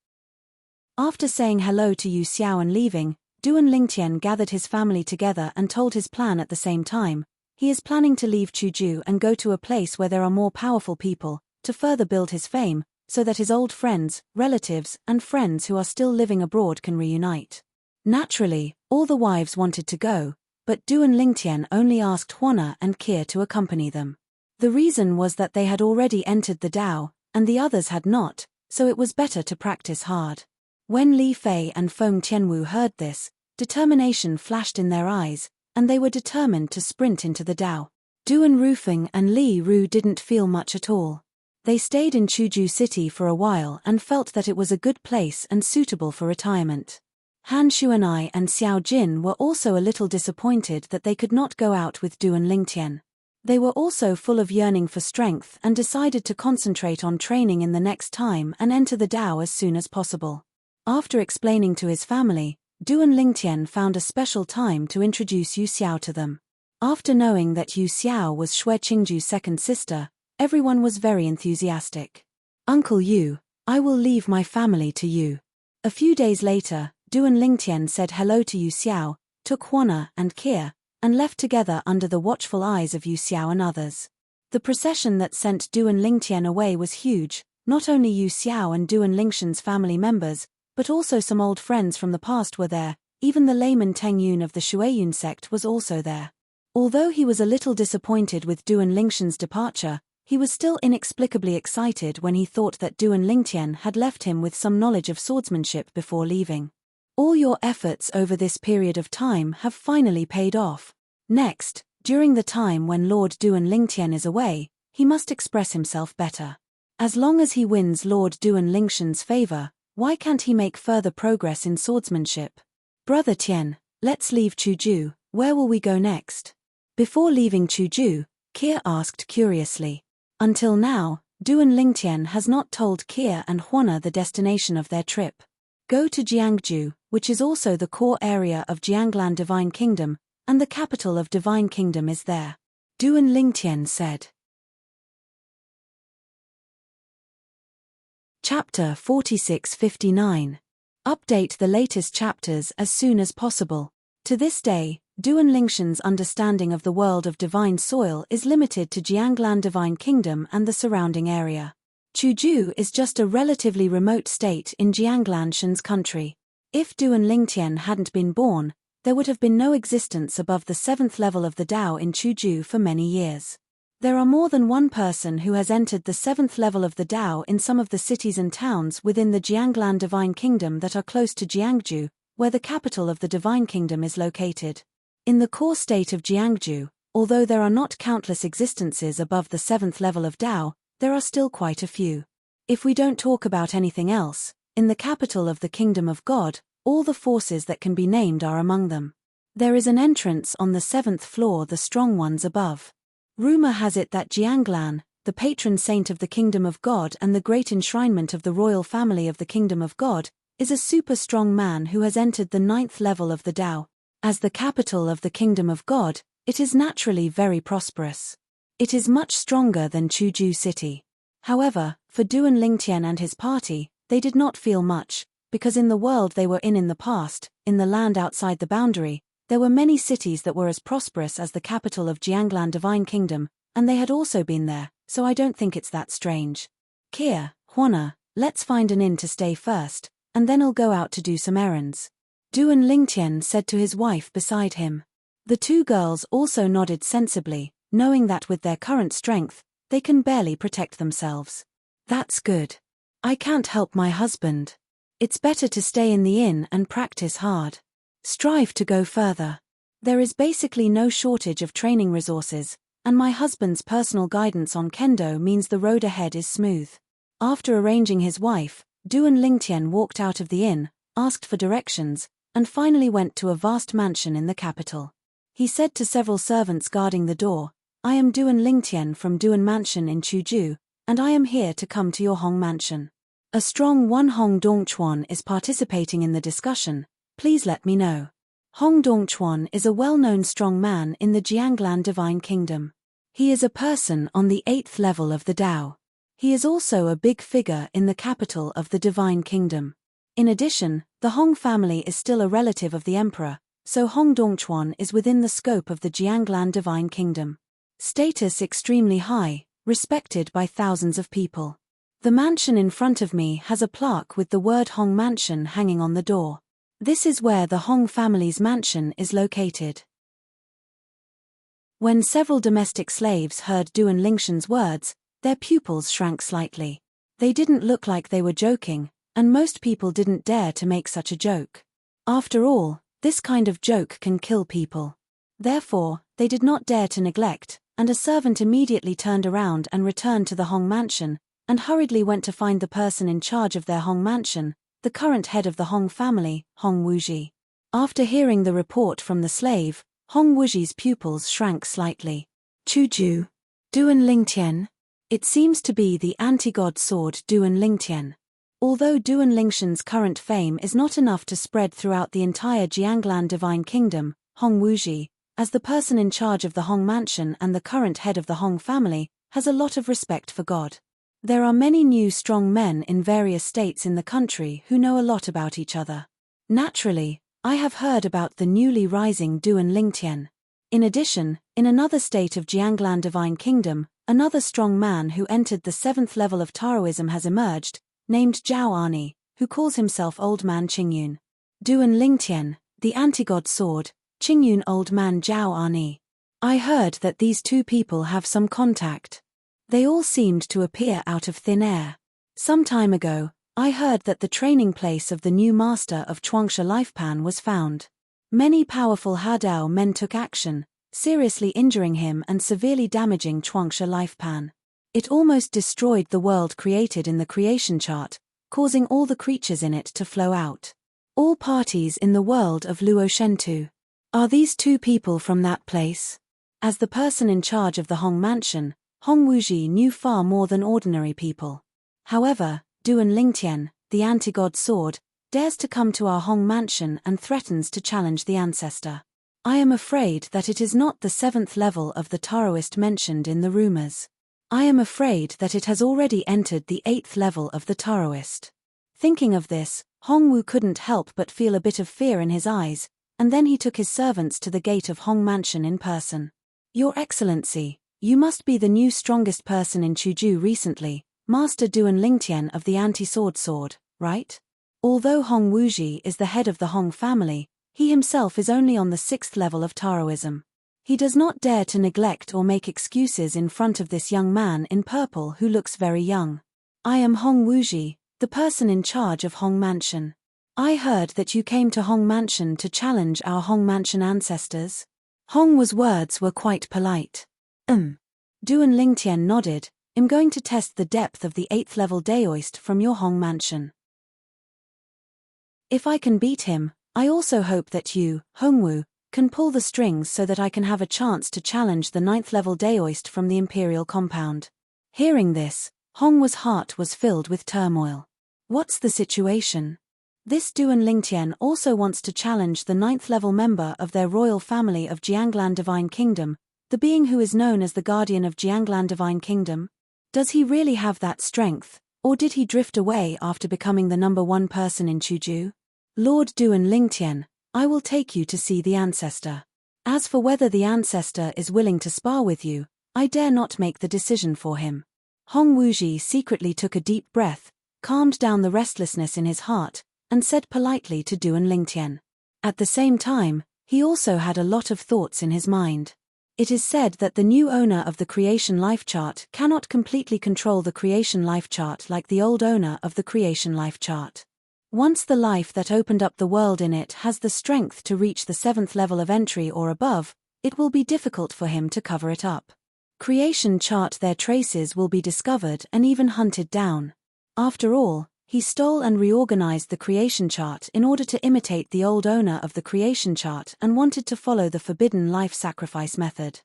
After saying hello to Yu Xiao and leaving, Duan Lingtian gathered his family together and told his plan at the same time. He is planning to leave Chuzhou and go to a place where there are more powerful people, to further build his fame, so that his old friends, relatives, and friends who are still living abroad can reunite. Naturally, all the wives wanted to go, but Duan Lingtian only asked Huana and Kia to accompany them. The reason was that they had already entered the Tao, and the others had not, so it was better to practice hard. When Li Fei and Feng Tianwu heard this, determination flashed in their eyes, and they were determined to sprint into the Tao. Duan Rufeng and Li Ru didn't feel much at all. They stayed in Chuju City for a while and felt that it was a good place and suitable for retirement. Han Shuanai and Xiao Jin were also a little disappointed that they could not go out with Du and Lingtian. They were also full of yearning for strength and decided to concentrate on training in the next time and enter the Dao as soon as possible. After explaining to his family, Du and Lingtian found a special time to introduce Yu Xiao to them. After knowing that Yu Xiao was Xue Qingju's second sister, everyone was very enthusiastic. Uncle Yu, I will leave my family to you. A few days later, Du and Lingtian said hello to Yu Xiao, took Huana and Kia, and left together under the watchful eyes of Yu Xiao and others. The procession that sent Du and Lingtian away was huge, not only Yu Xiao and Du and Lingtian's family members, but also some old friends from the past were there, even the layman Teng Yun of the Shueyun sect was also there. Although he was a little disappointed with Du and Lingtian's departure, he was still inexplicably excited when he thought that Du and Lingtian had left him with some knowledge of swordsmanship before leaving. All your efforts over this period of time have finally paid off. Next, during the time when Lord Du and Lingtian is away, he must express himself better. As long as he wins Lord Du and Lingtian's favor, why can't he make further progress in swordsmanship? Brother Tian, let's leave Chuju, where will we go next? Before leaving Chuju, Kia asked curiously. Until now, Du and Lingtian has not told Kia and Huana the destination of their trip. Go to Jiangju, which is also the core area of Jianglan Divine Kingdom, and the capital of Divine Kingdom is there. Du and Lingtian said. Chapter 4659. Update the latest chapters as soon as possible. To this day, Du and Lingtian's understanding of the world of divine soil is limited to Jianglan Divine Kingdom and the surrounding area. Chuju is just a relatively remote state in Jianglan Shan's country. If Du and Lingtian hadn't been born, there would have been no existence above the 7th level of the Dao in Chuju for many years. There are more than one person who has entered the 7th level of the Dao in some of the cities and towns within the Jianglan Divine Kingdom that are close to Jiangju, where the capital of the Divine Kingdom is located. In the core state of Jiangju, although there are not countless existences above the 7th level of Dao, there are still quite a few. If we don't talk about anything else, in the capital of the Kingdom of God, all the forces that can be named are among them. There is an entrance on the 7th floor, the strong ones above. Rumor has it that Jianglan, the patron saint of the Kingdom of God and the great enshrinement of the royal family of the Kingdom of God, is a super strong man who has entered the 9th level of the Dao. As the capital of the Kingdom of God, it is naturally very prosperous. It is much stronger than Chuju City. However, for Du and Lingtian and his party, they did not feel much, because in the world they were in the past, in the land outside the boundary, there were many cities that were as prosperous as the capital of Jianglan Divine Kingdom, and they had also been there, so I don't think it's that strange. Kia, Huana, let's find an inn to stay first, and then I'll go out to do some errands. Du and Lingtian said to his wife beside him. The two girls also nodded sensibly, knowing that with their current strength, they can barely protect themselves. That's good. I can't help my husband. It's better to stay in the inn and practice hard. Strive to go further. There is basically no shortage of training resources, and my husband's personal guidance on kendo means the road ahead is smooth. After arranging his wife, Du and Lingtian walked out of the inn, asked for directions, and finally went to a vast mansion in the capital. He said to several servants guarding the door, I am Du and Lingtian from Duan Mansion in Chuju, and I am here to come to your Hong Mansion. A strong one Hong Dongchuan is participating in the discussion, please let me know. Hong Dongchuan is a well-known strong man in the Jianglan Divine Kingdom. He is a person on the 8th level of the Dao. He is also a big figure in the capital of the Divine Kingdom. In addition, the Hong family is still a relative of the emperor, so Hong Dongchuan is within the scope of the Jianglan Divine Kingdom. Status extremely high, respected by thousands of people. The mansion in front of me has a plaque with the word Hong Mansion hanging on the door. This is where the Hong family's mansion is located. When several domestic slaves heard Du and Lingtian's words, their pupils shrank slightly. They didn't look like they were joking, and most people didn't dare to make such a joke. After all, this kind of joke can kill people. Therefore, they did not dare to neglect, and a servant immediately turned around and returned to the Hong Mansion, and hurriedly went to find the person in charge of their Hong mansion, the current head of the Hong family, Hong Wuji. After hearing the report from the slave, Hong Wuji's pupils shrank slightly. Chuju. Duan Lingtian. It seems to be the anti-god sword Duan Lingtian. Although Duan Lingshan's current fame is not enough to spread throughout the entire Jianglan Divine Kingdom, Hong Wuji, as the person in charge of the Hong mansion and the current head of the Hong family, has a lot of respect for God. There are many new strong men in various states in the country who know a lot about each other. Naturally, I have heard about the newly rising Duan Lingtian. In addition, in another state of Jianglan Divine Kingdom, another strong man who entered the 7th level of Taoism has emerged, named Zhao Ani, who calls himself Old Man Qingyun. Duan Lingtian, the anti-god sword, Qingyun Old Man Zhao Ani. I heard that these two people have some contact. They all seemed to appear out of thin air. Some time ago, I heard that the training place of the new master of Chuangsha Lifepan was found. Many powerful Hadao men took action, seriously injuring him and severely damaging Chuangsha Lifepan. It almost destroyed the world created in the creation chart, causing all the creatures in it to flow out. All parties in the world of Luo Shentu. Are these two people from that place? As the person in charge of the Hong mansion, Hong Wuji knew far more than ordinary people. However, Duan Lingtian, the anti-god sword, dares to come to our Hong mansion and threatens to challenge the ancestor. I am afraid that it is not the 7th level of the Taoist mentioned in the rumors. I am afraid that it has already entered the 8th level of the Taoist. Thinking of this, Hong Wu couldn't help but feel a bit of fear in his eyes, and then he took his servants to the gate of Hong mansion in person. Your Excellency, you must be the new strongest person in Chuju recently, Master Duan Lingtian of the anti-sword sword, right? Although Hong Wuji is the head of the Hong family, he himself is only on the 6th level of Taoism. He does not dare to neglect or make excuses in front of this young man in purple who looks very young. I am Hong Wuji, the person in charge of Hong Mansion. I heard that you came to Hong Mansion to challenge our Hong Mansion ancestors. Hong Wu's words were quite polite. Duan Lingtian nodded. I'm going to test the depth of the 8th level Daoist from your Hong Mansion. If I can beat him, I also hope that you, Hong Wu, can pull the strings so that I can have a chance to challenge the 9th level Daoist from the Imperial compound. Hearing this, Hong Wu's heart was filled with turmoil. What's the situation? This Duan Lingtian also wants to challenge the 9th level member of their royal family of Jianglan Divine Kingdom, the being who is known as the guardian of Jianglan Divine Kingdom. Does he really have that strength, or did he drift away after becoming the number 1 person in Chuju? Lord Duan Lingtian, I will take you to see the ancestor. As for whether the ancestor is willing to spar with you, I dare not make the decision for him. Hong Wuji secretly took a deep breath, calmed down the restlessness in his heart, and said politely to Duan Lingtian. At the same time, he also had a lot of thoughts in his mind. It is said that the new owner of the creation life chart cannot completely control the creation life chart like the old owner of the creation life chart. Once the life that opened up the world in it has the strength to reach the 7th level of entry or above, it will be difficult for him to cover it up. Creation chart, their traces will be discovered and even hunted down. After all, he stole and reorganized the creation chart in order to imitate the old owner of the creation chart and wanted to follow the forbidden life sacrifice method.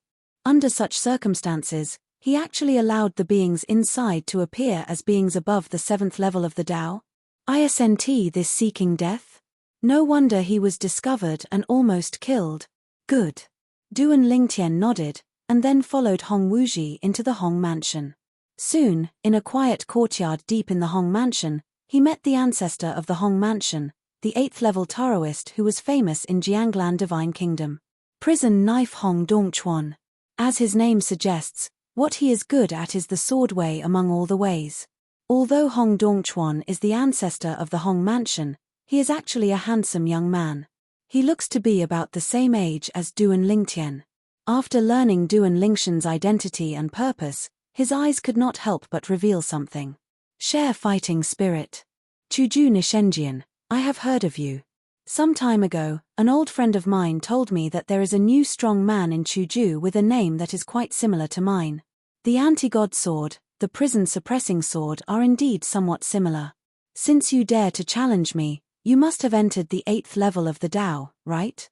Under such circumstances, he actually allowed the beings inside to appear as beings above the 7th level of the Tao. Isn't this seeking death? No wonder he was discovered and almost killed. Good. Duan Lingtian nodded, and then followed Hong Wuji into the Hong mansion. Soon, in a quiet courtyard deep in the Hong mansion, he met the ancestor of the Hong mansion, the 8th level Taoist who was famous in Jianglan Divine Kingdom. Prison Knife Hong Dongchuan. As his name suggests, what he is good at is the sword way among all the ways. Although Hong Dongchuan is the ancestor of the Hong mansion, he is actually a handsome young man. He looks to be about the same age as Duan Lingtian. After learning Duan Lingshan's identity and purpose, his eyes could not help but reveal something. Share fighting spirit. Chuju Nishenjian, I have heard of you. Some time ago, an old friend of mine told me that there is a new strong man in Chuju with a name that is quite similar to mine. The anti-god sword, the prison-suppressing sword are indeed somewhat similar. Since you dare to challenge me, you must have entered the 8th level of the Tao, right?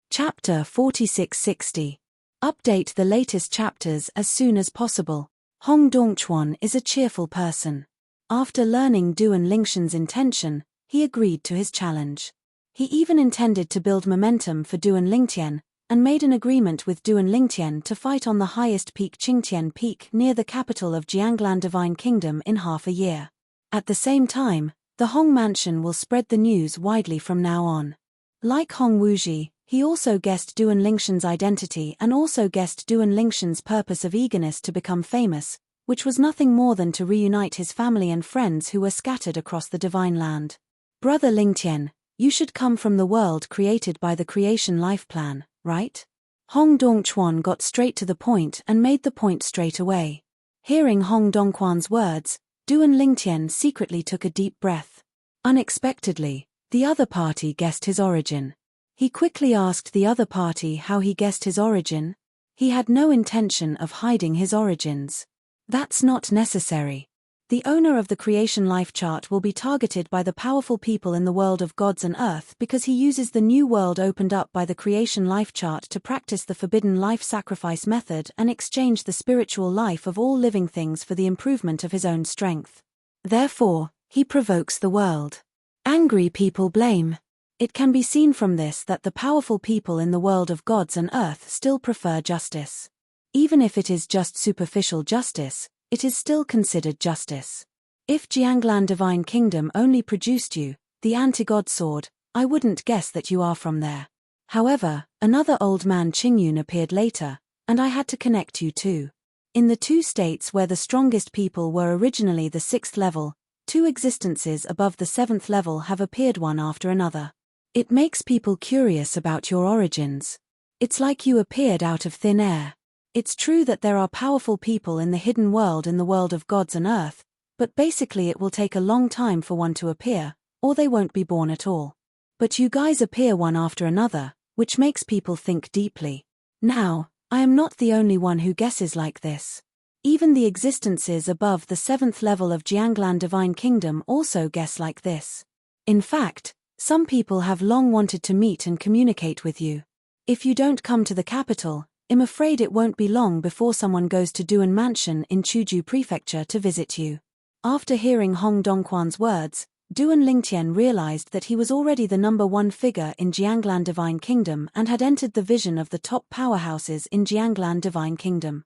Chapter 4660. Update the latest chapters as soon as possible. Hong Dongchuan is a cheerful person. After learning Duan Lingxian's intention, he agreed to his challenge. He even intended to build momentum for Duan Lingtian, and made an agreement with Duan Lingtian to fight on the highest peak Qingtian Peak near the capital of Jianglan Divine Kingdom in half a year. At the same time, the Hong Mansion will spread the news widely from now on. Like Hong Wuji, he also guessed Duan Lingxian's identity and also guessed Duan Lingxian's purpose of eagerness to become famous, which was nothing more than to reunite his family and friends who were scattered across the divine land. Brother Lingtian, you should come from the world created by the creation life plan, right? Hong Dongchuan got straight to the point and made the point straight away. Hearing Hong Dongquan's words, Duan Lingtian secretly took a deep breath. Unexpectedly, the other party guessed his origin. He quickly asked the other party how he guessed his origin. He had no intention of hiding his origins. That's not necessary. The owner of the creation life chart will be targeted by the powerful people in the world of gods and earth because he uses the new world opened up by the creation life chart to practice the forbidden life sacrifice method and exchange the spiritual life of all living things for the improvement of his own strength. Therefore, he provokes the world. Angry people blame. It can be seen from this that the powerful people in the world of gods and earth still prefer justice. Even if it is just superficial justice, it is still considered justice. If Jianglan Divine Kingdom only produced you, the anti-god sword, I wouldn't guess that you are from there. However, another old man Qingyun appeared later, and I had to connect you too. In the 2 states where the strongest people were originally the 6th level, 2 existences above the 7th level have appeared one after another. It makes people curious about your origins. It's like you appeared out of thin air. It's true that there are powerful people in the hidden world in the world of gods and earth, but basically it will take a long time for one to appear, or they won't be born at all. But you guys appear one after another, which makes people think deeply. Now, I am not the only one who guesses like this. Even the existences above the 7th level of Jianglan Divine Kingdom also guess like this. In fact, some people have long wanted to meet and communicate with you. If you don't come to the capital, I'm afraid it won't be long before someone goes to Duan Mansion in Chuju Prefecture to visit you. After hearing Hong Dongquan's words, Duan Lingtian realized that he was already the number 1 figure in Jianglan Divine Kingdom and had entered the vision of the top powerhouses in Jianglan Divine Kingdom.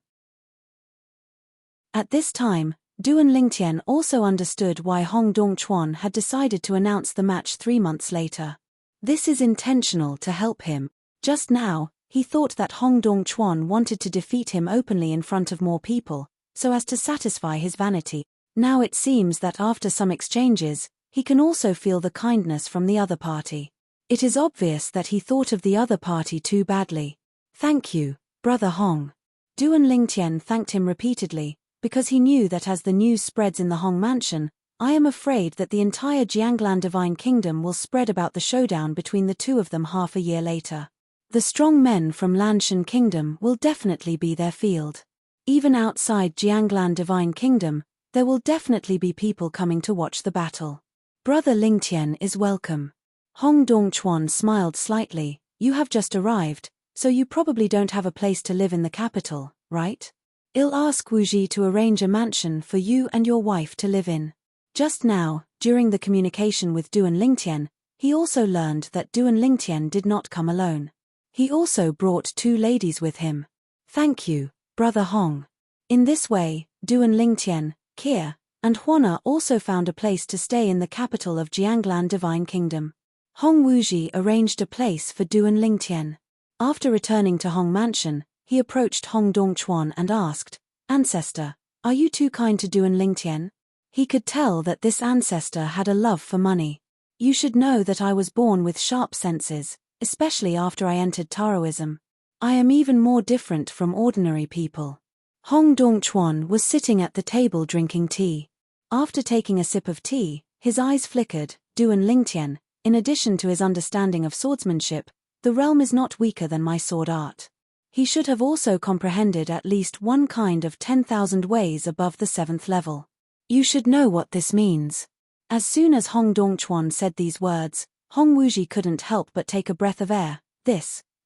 At this time, Duan Lingtian also understood why Hong Dongchuan had decided to announce the match 3 months later. This is intentional to help him. Just now, he thought that Hong Dongchuan wanted to defeat him openly in front of more people, so as to satisfy his vanity. Now it seems that after some exchanges, he can also feel the kindness from the other party. It is obvious that he thought of the other party too badly. Thank you, Brother Hong. Duan Lingtian thanked him repeatedly, because he knew that as the news spreads in the Hong Mansion, I am afraid that the entire Jianglan Divine Kingdom will spread about the showdown between the 2 of them half a year later. The strong men from Lanshan Kingdom will definitely be their field. Even outside Jianglan Divine Kingdom, there will definitely be people coming to watch the battle. Brother Lingtian is welcome. Hong Dongchuan smiled slightly. You have just arrived, so you probably don't have a place to live in the capital, right? I'll ask Wuji to arrange a mansion for you and your wife to live in. Just now, during the communication with Duan Lingtian, he also learned that Duan Lingtian did not come alone. He also brought 2 ladies with him. Thank you, Brother Hong. In this way, Duan Lingtian, Kia, and Huana also found a place to stay in the capital of Jianglan Divine Kingdom. Hong Wuji arranged a place for Duan Lingtian. After returning to Hong Mansion, he approached Hong Dongchuan and asked, Ancestor, are you too kind to Duan Lingtian? He could tell that this ancestor had a love for money. You should know that I was born with sharp senses, especially after I entered Taoism. I am even more different from ordinary people. Hong Dongchuan was sitting at the table drinking tea. After taking a sip of tea, his eyes flickered. Duan Lingtian, in addition to his understanding of swordsmanship, the realm is not weaker than my sword art. He should have also comprehended at least one kind of 10,000 ways above the 7th level. You should know what this means. As soon as Hong Dongchuan said these words, Hong Wuji couldn't help but take a breath of air.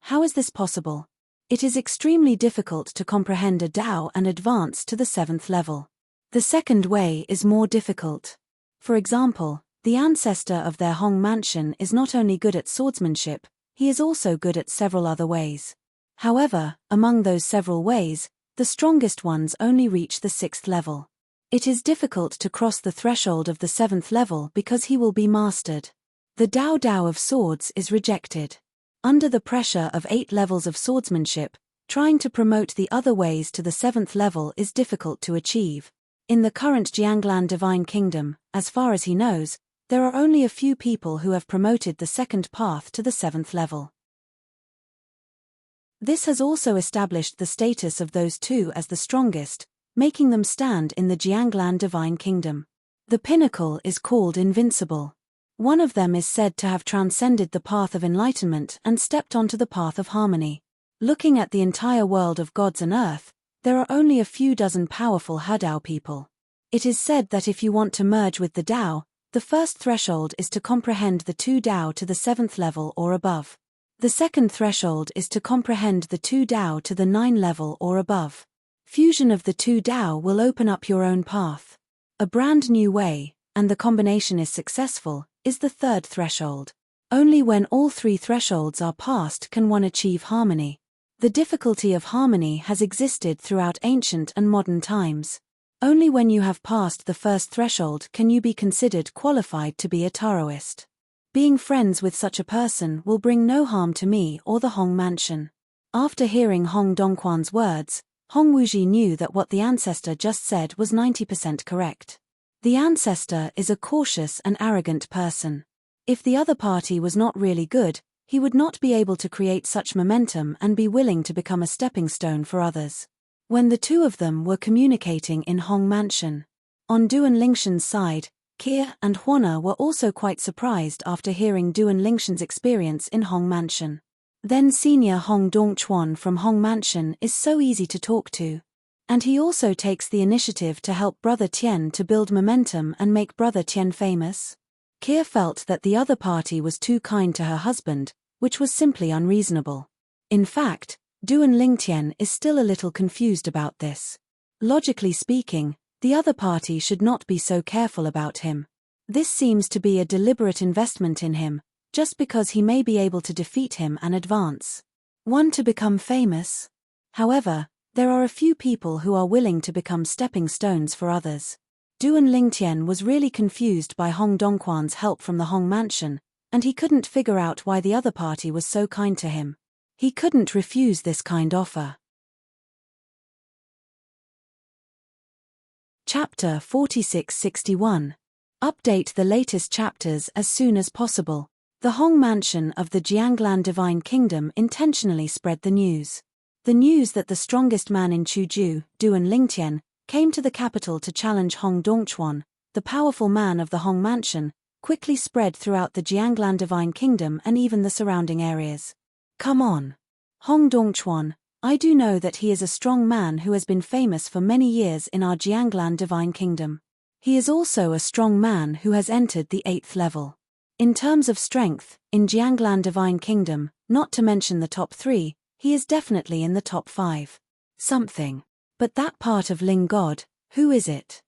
How is this possible? It is extremely difficult to comprehend a Dao and advance to the 7th level. The second way is more difficult. For example, the ancestor of their Hong mansion is not only good at swordsmanship, he is also good at several other ways. However, among those several ways, the strongest ones only reach the 6th level. It is difficult to cross the threshold of the 7th level because he will be mastered. The Dao of swords is rejected. Under the pressure of 8 levels of swordsmanship, trying to promote the other ways to the 7th level is difficult to achieve. In the current Jianglan Divine Kingdom, as far as he knows, there are only a few people who have promoted the second path to the 7th level. This has also established the status of those two as the strongest, making them stand in the Jianglan Divine Kingdom. The pinnacle is called invincible. One of them is said to have transcended the path of enlightenment and stepped onto the path of harmony. Looking at the entire world of gods and earth, there are only a few dozen powerful Hedao people. It is said that if you want to merge with the Dao, the first threshold is to comprehend the two Dao to the 7th level or above. The second threshold is to comprehend the two Dao to the 9th level or above. Fusion of the two Dao will open up your own path. A brand new way, and the combination is successful, is the third threshold. Only when all three thresholds are passed can one achieve harmony. The difficulty of harmony has existed throughout ancient and modern times. Only when you have passed the first threshold can you be considered qualified to be a Taoist. Being friends with such a person will bring no harm to me or the Hong mansion. After hearing Hong Dongquan's words, Hong Wuji knew that what the ancestor just said was 90% correct. The ancestor is a cautious and arrogant person. If the other party was not really good, he would not be able to create such momentum and be willing to become a stepping stone for others. When the two of them were communicating in Hong mansion, on Duan Lingshan's side, Kia and Huana were also quite surprised after hearing Duan Lingshan's experience in Hong mansion. Then senior Hong Dongchuan from Hong mansion is so easy to talk to. And he also takes the initiative to help Brother Tian to build momentum and make Brother Tian famous. Kia felt that the other party was too kind to her husband, which was simply unreasonable. In fact, Duan Lingtian is still a little confused about this. Logically speaking, the other party should not be so careful about him. This seems to be a deliberate investment in him, just because he may be able to defeat him and advance. One to become famous. However, there are a few people who are willing to become stepping stones for others. Duan Lingtian was really confused by Hong Dongquan's help from the Hong mansion, and he couldn't figure out why the other party was so kind to him. He couldn't refuse this kind offer. Chapter 4661. Update the latest chapters as soon as possible. The Hong mansion of the Jianglan Divine Kingdom intentionally spread the news. The news that the strongest man in Chuju, Duan Lingtian, came to the capital to challenge Hong Dongchuan, the powerful man of the Hong mansion, quickly spread throughout the Jianglan Divine Kingdom and even the surrounding areas. Come on. Hong Dongchuan, I do know that he is a strong man who has been famous for many years in our Jianglan Divine Kingdom. He is also a strong man who has entered the 8th level. In terms of strength, in Jianglan Divine Kingdom, not to mention the top 3, he is definitely in the top 5. Something. But that part of Ling God, who is it?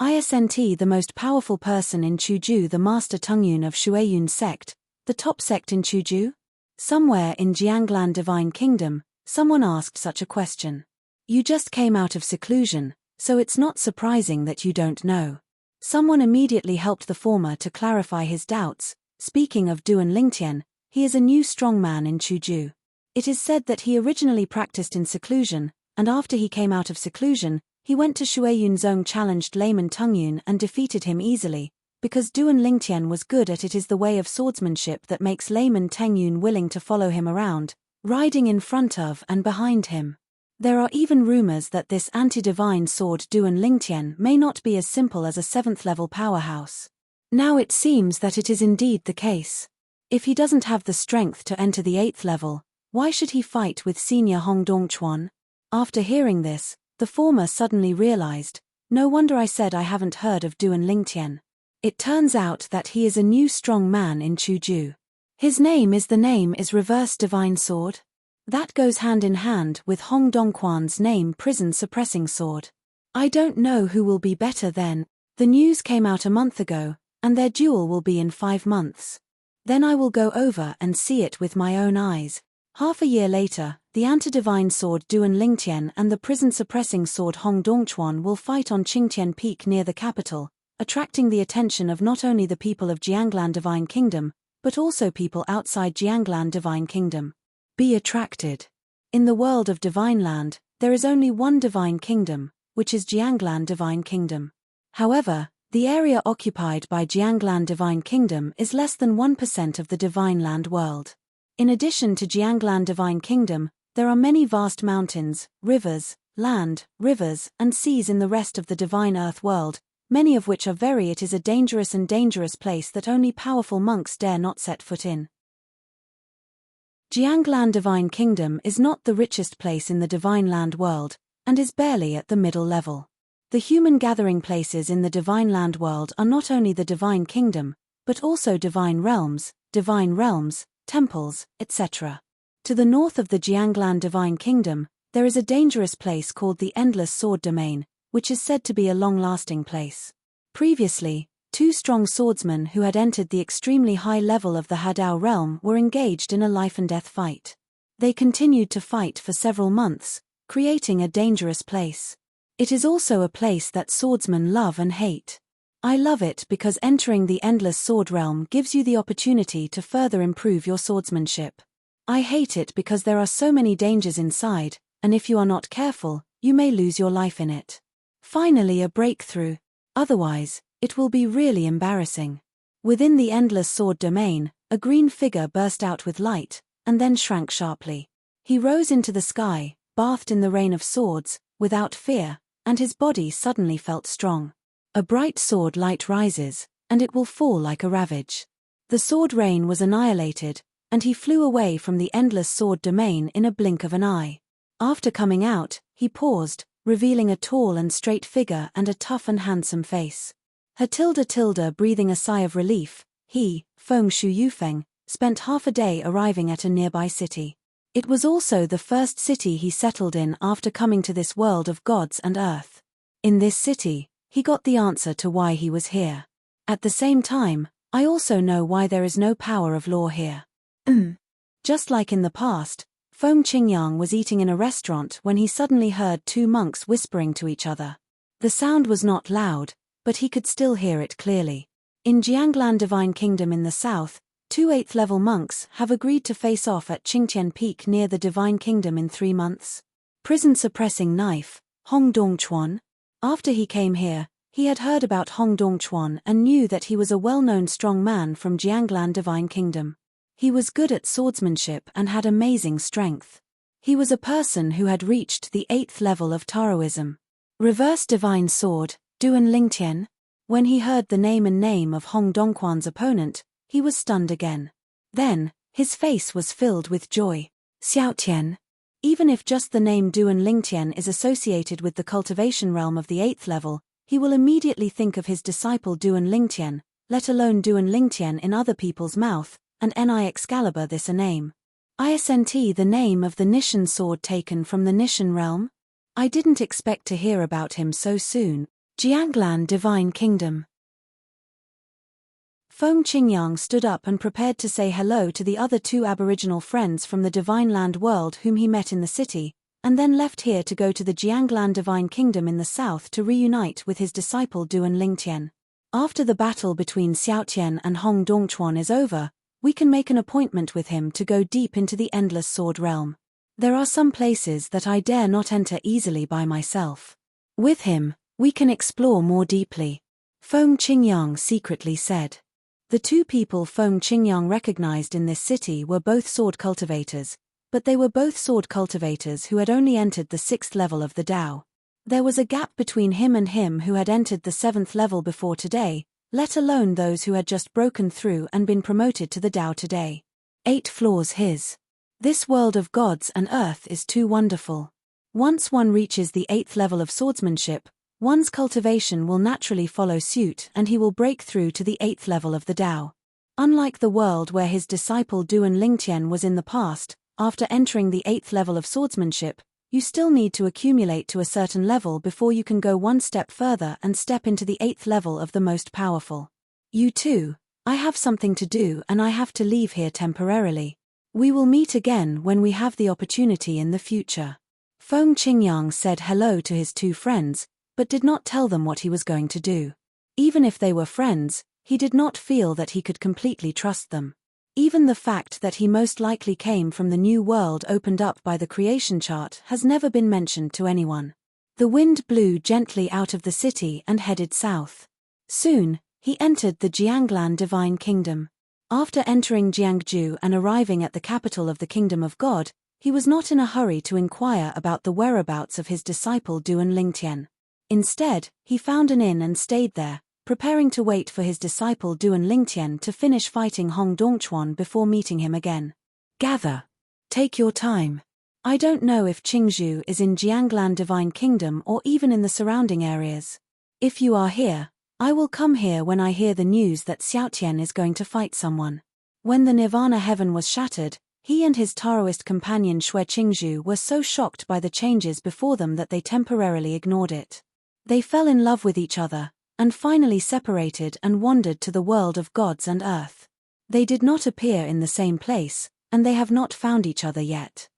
Isn't the most powerful person in Chuju, the Master Tungyun of Shueyun sect, the top sect in Chuju? Somewhere in Jianglan Divine Kingdom, someone asked such a question. You just came out of seclusion, so it's not surprising that you don't know. Someone immediately helped the former to clarify his doubts. Speaking of Duan Lingtian, he is a new strong man in Chuju. It is said that he originally practiced in seclusion, and after he came out of seclusion, he went to Shueyun Zong, challenged Layman Tungyun and defeated him easily. Because Duan Lingtian was good at it, is the way of swordsmanship that makes Layman Tungyun willing to follow him around, riding in front of and behind him. There are even rumors that this anti-divine sword Duan Lingtian may not be as simple as a 7th level powerhouse. Now it seems that it is indeed the case. If he doesn't have the strength to enter the 8th level, Why should he fight with senior Hong Dongchuan? After hearing this, the former suddenly realized, no wonder I said I haven't heard of Duan Lingtian. It turns out that he is a new strong man in Chuju. His name is Reverse Divine Sword. That goes hand in hand with Hong Dongquan's name Prison Suppressing Sword. I don't know who will be better then. The news came out a month ago, and their duel will be in 5 months. Then I will go over and see it with my own eyes. Half a year later, the anti-divine sword Duan Lingtian and the prison-suppressing sword Hong Dongchuan will fight on Qingtian Peak near the capital, attracting the attention of not only the people of Jianglan Divine Kingdom, but also people outside Jianglan Divine Kingdom. Be attracted. In the world of Divine Land, there is only one Divine Kingdom, which is Jianglan Divine Kingdom. However, the area occupied by Jianglan Divine Kingdom is less than 1% of the Divine Land world. In addition to Jianglan Divine Kingdom, there are many vast mountains, rivers, land, rivers, and seas in the rest of the Divine Earth world, many of which are it is a dangerous place that only powerful monks dare not set foot in. Jianglan Divine Kingdom is not the richest place in the Divine Land world, and is barely at the middle level. The human gathering places in the Divine Land world are not only the Divine Kingdom, but also divine realms, temples, etc. To the north of the Jianglan Divine Kingdom, there is a dangerous place called the Endless Sword Domain, which is said to be a long-lasting place. Previously, 2 strong swordsmen who had entered the extremely high level of the Hadao realm were engaged in a life-and-death fight. They continued to fight for several months, creating a dangerous place. It is also a place that swordsmen love and hate. I love it because entering the Endless Sword realm gives you the opportunity to further improve your swordsmanship. I hate it because there are so many dangers inside, and if you are not careful, you may lose your life in it. Finally a breakthrough. Otherwise, it will be really embarrassing. Within the Endless Sword Domain, a green figure burst out with light, and then shrank sharply. He rose into the sky, bathed in the rain of swords, without fear, and his body suddenly felt strong. A bright sword light rises, and it will fall like a ravage. The sword rain was annihilated, and he flew away from the Endless Sword Domain in a blink of an eye. After coming out, he paused, revealing a tall and straight figure and a tough and handsome face. Breathing a sigh of relief, he, Feng Shu Yufeng, spent half a day arriving at a nearby city. It was also the first city he settled in after coming to this world of gods and earth. In this city, he got the answer to why he was here. At the same time, I also know why there is no power of law here. Just like in the past, Feng Qingyang was eating in a restaurant when he suddenly heard 2 monks whispering to each other. The sound was not loud, but he could still hear it clearly. In Jianglan Divine Kingdom in the south, 2 8th-level monks have agreed to face off at Qingtian Peak near the Divine Kingdom in 3 months. Prison-suppressing knife, Hong Dongchuan. After he came here, he had heard about Hong Dongchuan and knew that he was a well-known strong man from Jianglan Divine Kingdom. He was good at swordsmanship and had amazing strength. He was a person who had reached the 8th level of Taoism. Reverse Divine Sword, Duan Lingtian. When he heard the name of Hong Dongquan's opponent, he was stunned again. Then, his face was filled with joy. Xiaotian. Even if just the name Duan Lingtian is associated with the cultivation realm of the 8th level, he will immediately think of his disciple Duan Lingtian, let alone Duan Lingtian in other people's mouth, and Ni Excalibur this a name. Isn't the name of the Nishan sword taken from the Nishan realm? I didn't expect to hear about him so soon. Jianglan Divine Kingdom. Feng Qingyang stood up and prepared to say hello to the other 2 Aboriginal friends from the Divine Land world whom he met in the city, and then left here to go to the Jianglan Divine Kingdom in the south to reunite with his disciple Duan Lingtian. After the battle between Xiaotian and Hong Dongchuan is over, we can make an appointment with him to go deep into the Endless Sword realm. There are some places that I dare not enter easily by myself. With him, we can explore more deeply. Feng Qingyang secretly said. The 2 people Feng Qingyang recognized in this city were both sword cultivators, but they were both sword cultivators who had only entered the 6th level of the Dao. There was a gap between him and him who had entered the 7th level before today, let alone those who had just broken through and been promoted to the Dao today. 8 floors his. This world of gods and earth is too wonderful. Once one reaches the 8th level of swordsmanship, one's cultivation will naturally follow suit and he will break through to the 8th level of the Tao. Unlike the world where his disciple Duan Lingtian was in the past, after entering the 8th level of swordsmanship, you still need to accumulate to a certain level before you can go one step further and step into the 8th level of the most powerful. You too, I have something to do and I have to leave here temporarily. We will meet again when we have the opportunity in the future. Feng Qingyang said hello to his two friends, but did not tell them what he was going to do. Even if they were friends, he did not feel that he could completely trust them. Even the fact that he most likely came from the new world opened up by the creation chart has never been mentioned to anyone. The wind blew gently out of the city and headed south. Soon, he entered the Jianglan Divine Kingdom. After entering Jiangju and arriving at the capital of the Kingdom of God, he was not in a hurry to inquire about the whereabouts of his disciple Duan Lingtian. Instead, he found an inn and stayed there, preparing to wait for his disciple Duan Lingtian to finish fighting Hong Dongchuan before meeting him again. Gather. Take your time. I don't know if Qingzhou is in Jianglan Divine Kingdom or even in the surrounding areas. If you are here, I will come here when I hear the news that Xiaotian is going to fight someone. When the Nirvana heaven was shattered, he and his Taoist companion Xue Qingzhou were so shocked by the changes before them that they temporarily ignored it. They fell in love with each other, and finally separated and wandered to the world of gods and earth. They did not appear in the same place, and they have not found each other yet.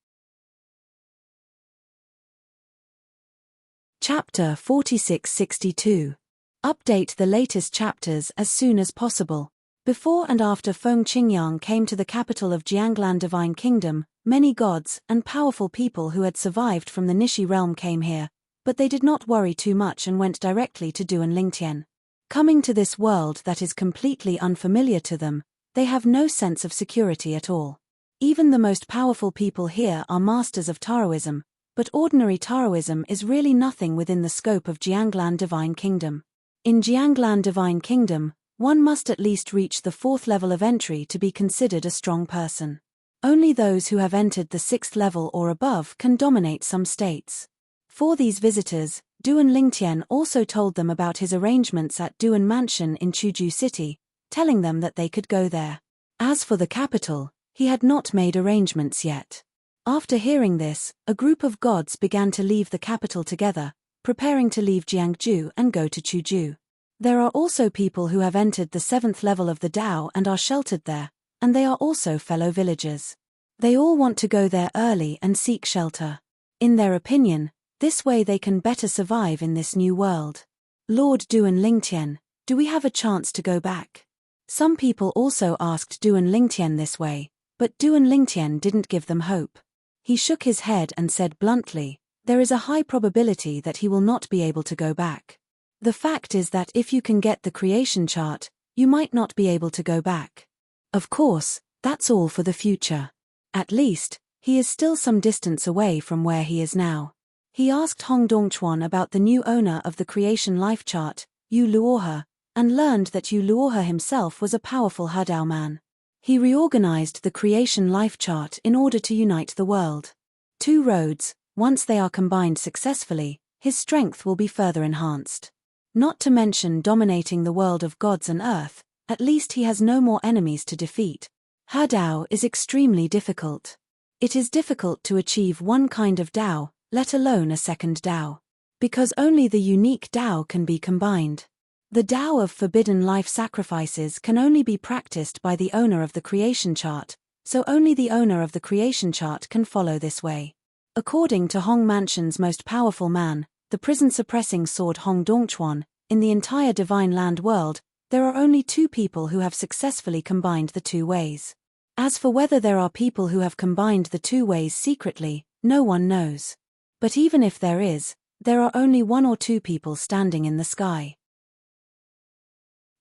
Chapter 4662. Update the latest chapters as soon as possible. Before and after Feng Qingyang came to the capital of Jianglan Divine Kingdom, many gods and powerful people who had survived from the Nishi realm came here, but they did not worry too much and went directly to Duan Lingtian. Coming to this world that is completely unfamiliar to them, they have no sense of security at all. Even the most powerful people here are masters of Taoism, but ordinary Taoism is really nothing within the scope of Jianglan Divine Kingdom. In Jianglan Divine Kingdom, one must at least reach the 4th level of entry to be considered a strong person. Only those who have entered the 6th level or above can dominate some states. For these visitors, Duan Lingtian also told them about his arrangements at Duan Mansion in Chuzhou City, telling them that they could go there. As for the capital, he had not made arrangements yet. After hearing this, a group of gods began to leave the capital together, preparing to leave Jiangju and go to Chuzhou. There are also people who have entered the 7th level of the Tao and are sheltered there, and they are also fellow villagers. They all want to go there early and seek shelter. In their opinion, this way they can better survive in this new world. Lord Duan Lingtian, do we have a chance to go back? Some people also asked Duan Lingtian this way, but Duan Lingtian didn't give them hope. He shook his head and said bluntly, there is a high probability that he will not be able to go back. The fact is that if you can get the creation chart, you might not be able to go back. Of course, that's all for the future. At least, he is still some distance away from where he is now. He asked Hong Dongchuan about the new owner of the creation life chart, Yu Luohe, and learned that Yu Luohe himself was a powerful Hedao man. He reorganized the creation life chart in order to unite the world. Two roads, once they are combined successfully, his strength will be further enhanced. Not to mention dominating the world of gods and earth, at least he has no more enemies to defeat. Hedao is extremely difficult. It is difficult to achieve one kind of Dao, let alone a second Dao. Because only the unique Dao can be combined. The Dao of forbidden life sacrifices can only be practiced by the owner of the creation chart, so only the owner of the creation chart can follow this way. According to Hong Mansion's most powerful man, the prison-suppressing sword Hong Dongchuan, in the entire divine land world, there are only 2 people who have successfully combined the 2 ways. As for whether there are people who have combined the 2 ways secretly, no one knows. But even if there is, there are only 1 or 2 people standing in the sky.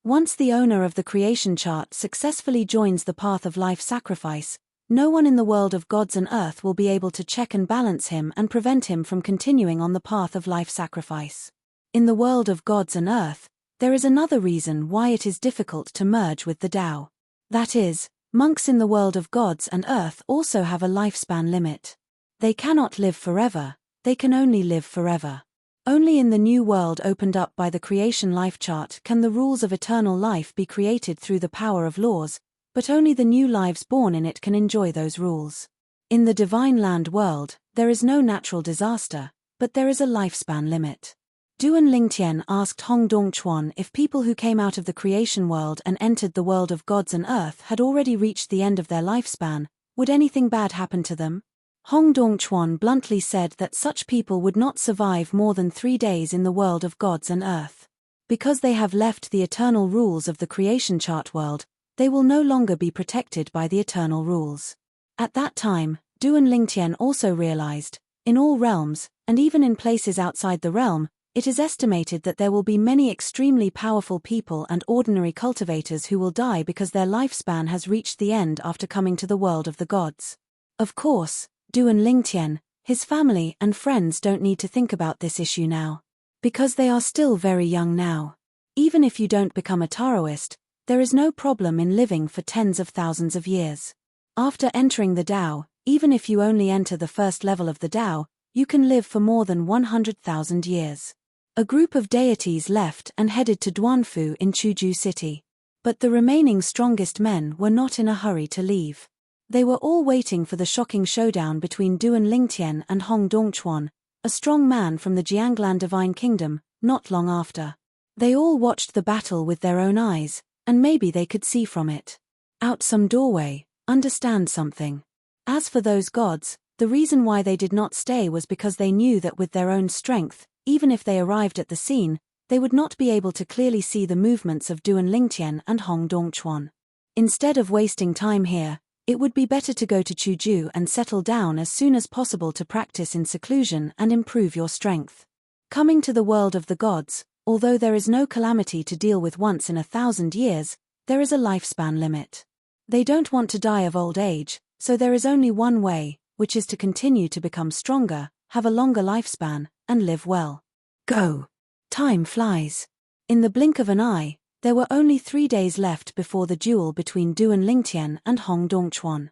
Once the owner of the creation chart successfully joins the path of life sacrifice, no one in the world of gods and earth will be able to check and balance him and prevent him from continuing on the path of life sacrifice. In the world of gods and earth, there is another reason why it is difficult to merge with the Tao. That is, Monks in the world of gods and earth also have a lifespan limit. They cannot live forever, they can only live forever. Only in the new world opened up by the creation life chart can the rules of eternal life be created through the power of laws, but only the new lives born in it can enjoy those rules. In the divine land world, there is no natural disaster, but there is a lifespan limit. Duan Lingtian asked Hong Dongchuan if people who came out of the creation world and entered the world of gods and earth had already reached the end of their lifespan, would anything bad happen to them? Hong Dongchuan bluntly said that such people would not survive more than 3 days in the world of gods and earth. Because they have left the eternal rules of the creation chart world, they will no longer be protected by the eternal rules. At that time, Duan Lingtian also realized, in all realms, and even in places outside the realm, it is estimated that there will be many extremely powerful people and ordinary cultivators who will die because their lifespan has reached the end after coming to the world of the gods. Of course, Duan Lingtian, his family and friends don't need to think about this issue now. Because they are still very young now. Even if you don't become a Taoist, there is no problem in living for tens of thousands of years. After entering the Tao, even if you only enter the first level of the Tao, you can live for more than 100,000 years. A group of deities left and headed to Duanfu in Chuzhou City. But the remaining strongest men were not in a hurry to leave. They were all waiting for the shocking showdown between Duan Lingtian and Hong Dongchuan, a strong man from the Jianglan Divine Kingdom, not long after. They all watched the battle with their own eyes, and maybe they could see from it. Out some doorway, understand something. As for those gods, the reason why they did not stay was because they knew that with their own strength, even if they arrived at the scene, they would not be able to clearly see the movements of Duan Lingtian and Hong Dongchuan. Instead of wasting time here, it would be better to go to Chuzhou and settle down as soon as possible to practice in seclusion and improve your strength. Coming to the world of the gods, although there is no calamity to deal with once in 1,000 years, there is a lifespan limit. They don't want to die of old age, so there is only one way, which is to continue to become stronger, have a longer lifespan, and live well. Go! Time flies. In the blink of an eye, there were only 3 days left before the duel between Duan Lingtian and Hong Dongchuan.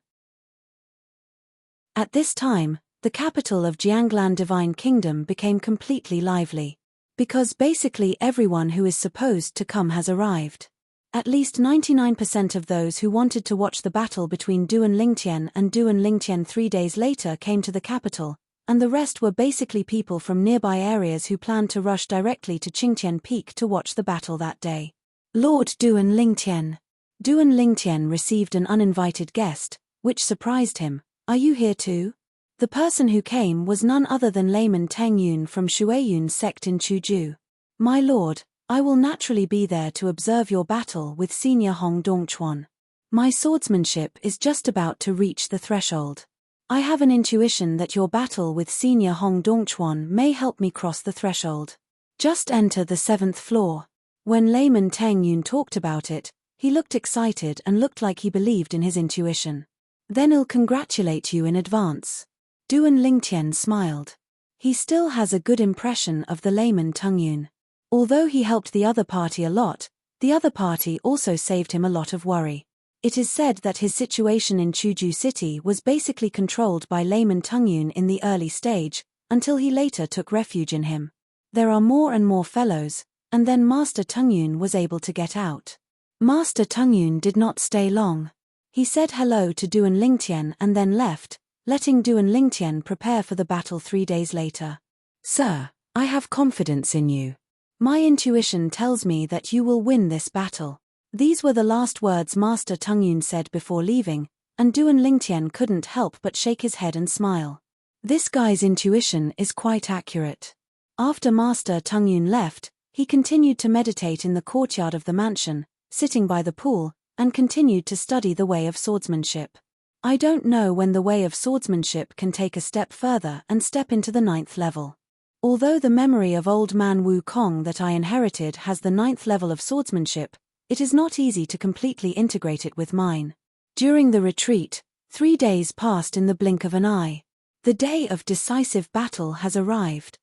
At this time, the capital of Jianglan Divine Kingdom became completely lively. Because basically everyone who is supposed to come has arrived. At least 99% of those who wanted to watch the battle between Duan Lingtian and Duan Lingtian 3 days later came to the capital, and the rest were basically people from nearby areas who planned to rush directly to Qingtian Peak to watch the battle that day. Lord Duan Lingtian. Duan Lingtian received an uninvited guest, which surprised him. Are you here too? The person who came was none other than layman Teng Yun from Shuiyun sect in Chuzhou. My lord, I will naturally be there to observe your battle with senior Hong Dongchuan. My swordsmanship is just about to reach the threshold. I have an intuition that your battle with senior Hong Dongchuan may help me cross the threshold. Just enter the 7th floor. When layman Teng Yun talked about it, he looked excited and looked like he believed in his intuition. Then I'll congratulate you in advance. Duan Lingtian smiled. He still has a good impression of the layman Teng Yun. Although he helped the other party a lot, the other party also saved him a lot of worry. It is said that his situation in Chuzhou City was basically controlled by layman Teng Yun in the early stage, until he later took refuge in him. There are more and more fellows, and then Master Teng Yun was able to get out. Master Teng Yun did not stay long. He said hello to Duan Lingtian and then left, letting Duan Lingtian prepare for the battle 3 days later. Sir, I have confidence in you. My intuition tells me that you will win this battle. These were the last words Master Teng Yun said before leaving, and Duan Lingtian couldn't help but shake his head and smile. This guy's intuition is quite accurate. After Master Teng Yun left, he continued to meditate in the courtyard of the mansion, sitting by the pool, and continued to study the way of swordsmanship. I don't know when the way of swordsmanship can take a step further and step into the 9th level. Although the memory of old man Wu Kong that I inherited has the 9th level of swordsmanship, it is not easy to completely integrate it with mine. During the retreat, 3 days passed in the blink of an eye. The day of decisive battle has arrived.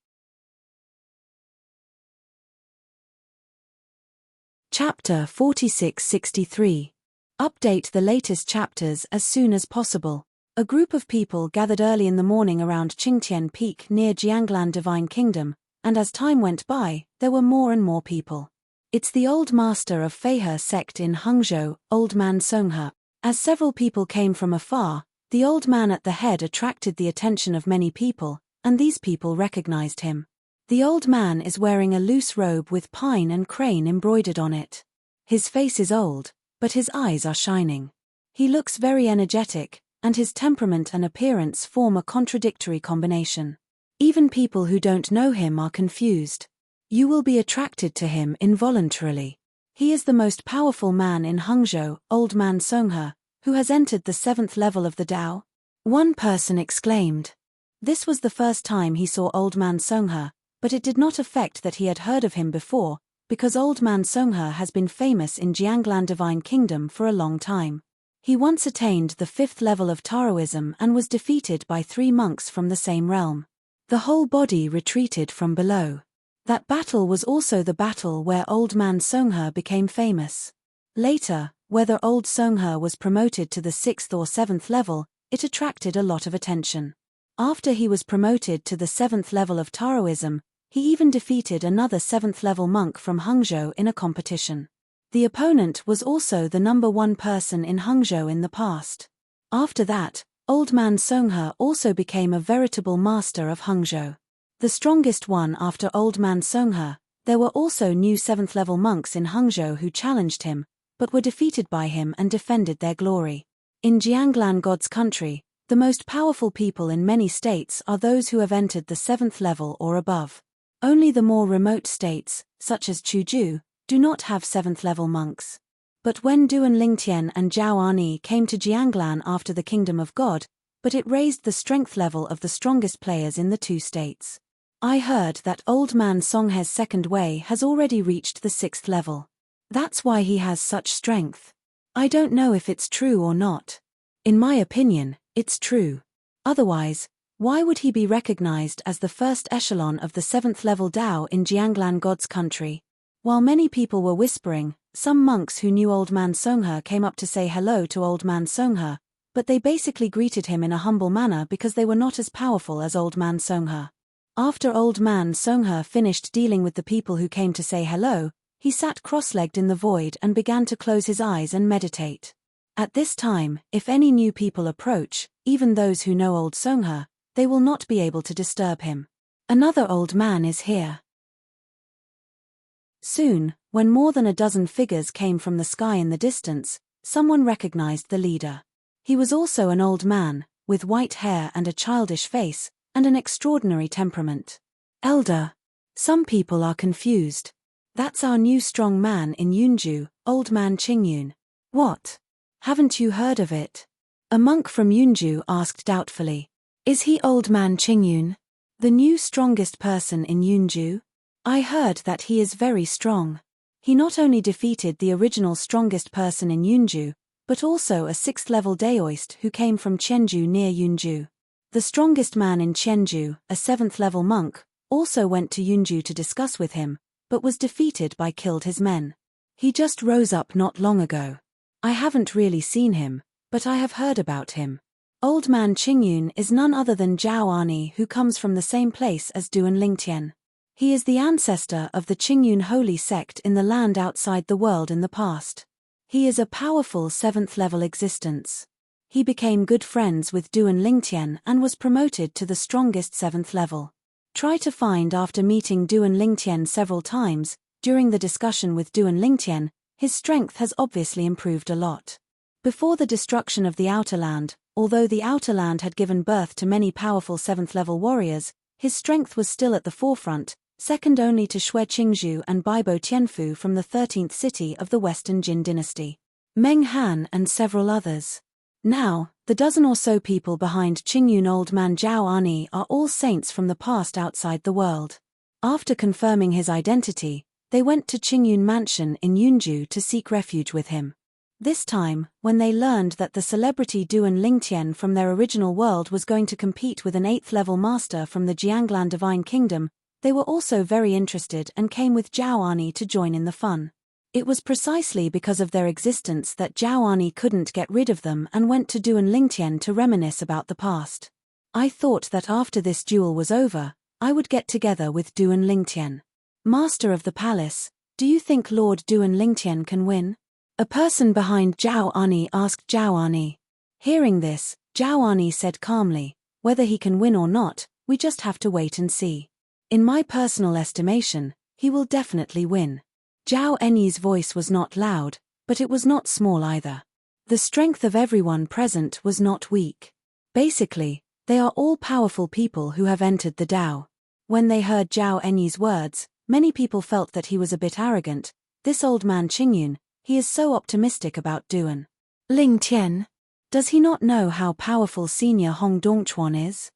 Chapter 4663. Update the latest chapters as soon as possible. A group of people gathered early in the morning around Qingtian Peak near Jianglan Divine Kingdom, and as time went by, there were more and more people. It's the old master of Feihe sect in Hangzhou, Old Man Songhe. As several people came from afar, the old man at the head attracted the attention of many people, and these people recognized him. The old man is wearing a loose robe with pine and crane embroidered on it. His face is old, but his eyes are shining. He looks very energetic, and his temperament and appearance form a contradictory combination. Even people who don't know him are confused. You will be attracted to him involuntarily. He is the most powerful man in Hangzhou, Old Man Songhe, who has entered the 7th level of the Tao. One person exclaimed. This was the first time he saw Old Man Songhe, but it did not affect that he had heard of him before, because Old Man Songhe has been famous in Jianglan Divine Kingdom for a long time. He once attained the 5th level of Taoism and was defeated by 3 monks from the same realm. The whole body retreated from below. That battle was also the battle where Old Man Songhe became famous. Later, whether Old Songhe was promoted to the 6th or 7th level, it attracted a lot of attention. After he was promoted to the 7th level of Taoism, he even defeated another 7th level monk from Hangzhou in a competition. The opponent was also the number 1 person in Hangzhou in the past. After that, Old Man Songhe also became a veritable master of Hangzhou. The strongest one after Old Man Songhe. There were also new 7th level monks in Hangzhou who challenged him, but were defeated by him and defended their glory. In Jianglan God's country, the most powerful people in many states are those who have entered the 7th level or above. Only the more remote states, such as Chuzhou, do not have 7th level monks. But when Duan Lingtian and Zhao Ani came to Jianglan after the Kingdom of God, but it raised the strength level of the strongest players in the 2 states. I heard that Old Man Songhe's second way has already reached the 6th level. That's why he has such strength. I don't know if it's true or not. In my opinion, it's true. Otherwise, why would he be recognized as the first echelon of the 7th level Tao in Jianglan God's country? While many people were whispering, some monks who knew Old Man Songhe came up to say hello to Old Man Songhe, but they basically greeted him in a humble manner because they were not as powerful as Old Man Songhe. After Old Man Songhe finished dealing with the people who came to say hello, he sat cross-legged in the void and began to close his eyes and meditate. At this time, if any new people approach, even those who know Old Songhe, they will not be able to disturb him. Another old man is here. Soon, when more than a dozen figures came from the sky in the distance, someone recognized the leader. He was also an old man, with white hair and a childish face, and an extraordinary temperament. Elder. Some people are confused. That's our new strong man in Yunju, Old Man Qingyun. What? Haven't you heard of it? A monk from Yunju asked doubtfully. Is he Old Man Qingyun? The new strongest person in Yunju? I heard that he is very strong. He not only defeated the original strongest person in Yunju, but also a 6th level Daoist who came from Qianju near Yunju. The strongest man in Qianju, a 7th level monk, also went to Yunju to discuss with him, but was defeated by killed his men. He just rose up not long ago. I haven't really seen him, but I have heard about him. Old Man Qingyun is none other than Zhao Ani, who comes from the same place as Duan Lingtian. He is the ancestor of the Qingyun holy sect in the land outside the world in the past. He is a powerful 7th level existence. He became good friends with Duan Lingtian and was promoted to the strongest 7th level. Try to find after meeting Duan Lingtian several times, during the discussion with Duan Lingtian, his strength has obviously improved a lot. Before the destruction of the Outer Land, although the Outer Land had given birth to many powerful 7th level warriors, his strength was still at the forefront, second only to Shui Qingzhu and Baibo Tianfu from the 13th city of the Western Jin dynasty, Meng Han and several others. Now, the dozen or so people behind Qingyun Old Man Zhao Ani are all saints from the past outside the world. After confirming his identity, they went to Qingyun Mansion in Yunju to seek refuge with him. This time, when they learned that the celebrity Duan Lingtian from their original world was going to compete with an 8th level master from the Jianglan Divine Kingdom, they were also very interested and came with Zhao Ani to join in the fun. It was precisely because of their existence that Zhao Ani couldn't get rid of them and went to Duan Lingtian to reminisce about the past. I thought that after this duel was over, I would get together with Duan Lingtian. Master of the palace, do you think Lord Duan Lingtian can win? A person behind Zhao Ani asked Zhao Ani. Hearing this, Zhao Ani said calmly, whether he can win or not, we just have to wait and see. In my personal estimation, he will definitely win. Zhao Eni's voice was not loud, but it was not small either. The strength of everyone present was not weak. Basically, they are all powerful people who have entered the Dao. When they heard Zhao Eni's words, many people felt that he was a bit arrogant. This old man Qingyun, he is so optimistic about Duan Lingtian. Does he not know how powerful senior Hong Dongchuan is?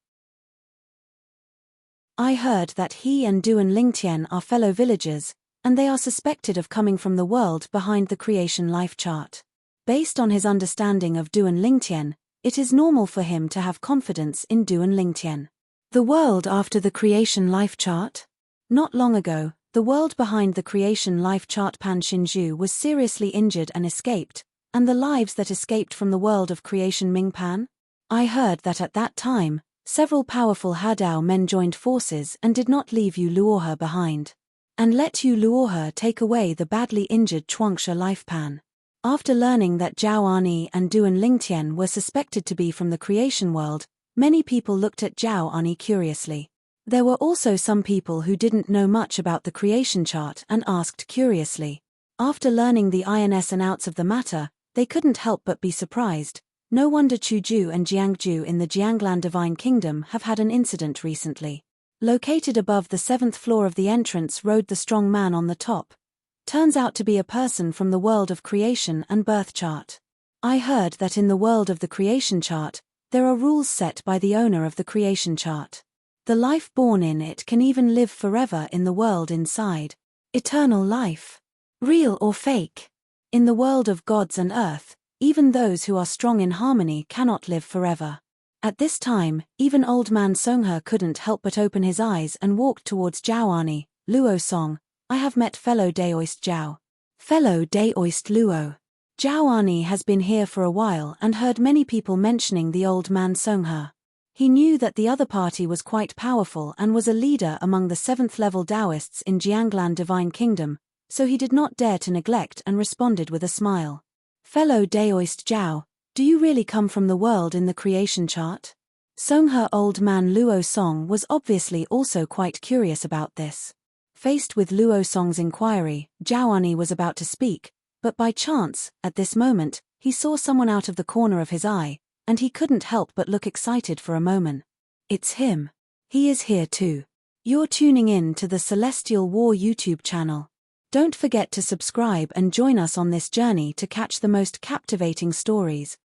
I heard that he and Duan Lingtian are fellow villagers, and they are suspected of coming from the world behind the creation life chart. Based on his understanding of Duan Lingtian, it is normal for him to have confidence in Duan Lingtian. The world after the creation life chart? Not long ago, the world behind the creation life chart Pan Xinzhu was seriously injured and escaped, and the lives that escaped from the world of creation Ming Pan? I heard that at that time, several powerful Hadao men joined forces and did not leave Yu Luohe behind. And let Yu Luohe take away the badly injured Chuangsha life pan. After learning that Zhao Ani and Duan Lingtian were suspected to be from the creation world, many people looked at Zhao Ani curiously. There were also some people who didn't know much about the creation chart and asked curiously. After learning the ins and outs of the matter, they couldn't help but be surprised. No wonder Chuzhu and Jiangju in the Jianglan Divine Kingdom have had an incident recently. Located above the 7th floor of the entrance rode the strong man on the top. Turns out to be a person from the world of creation and birth chart. I heard that in the world of the creation chart, there are rules set by the owner of the creation chart. The life born in it can even live forever in the world inside. Eternal life. Real or fake? In the world of gods and earth, even those who are strong in harmony cannot live forever. At this time, even old man Songhe couldn't help but open his eyes and walked towards Zhao Ani. Luo Song, I have met fellow Daoist Zhao. Fellow Daoist Luo. Zhao Ani has been here for a while and heard many people mentioning the old man Songhe. He knew that the other party was quite powerful and was a leader among the 7th level Daoists in Jianglan Divine Kingdom, so he did not dare to neglect and responded with a smile. Fellow Daoist Zhao, do you really come from the world in the creation chart? Songhe old man Luo Song was obviously also quite curious about this. Faced with Luo Song's inquiry, Zhao Ani was about to speak, but by chance, at this moment, he saw someone out of the corner of his eye, and he couldn't help but look excited for a moment. It's him. He is here too. You're tuning in to the Celestial War YouTube channel. Don't forget to subscribe and join us on this journey to catch the most captivating stories.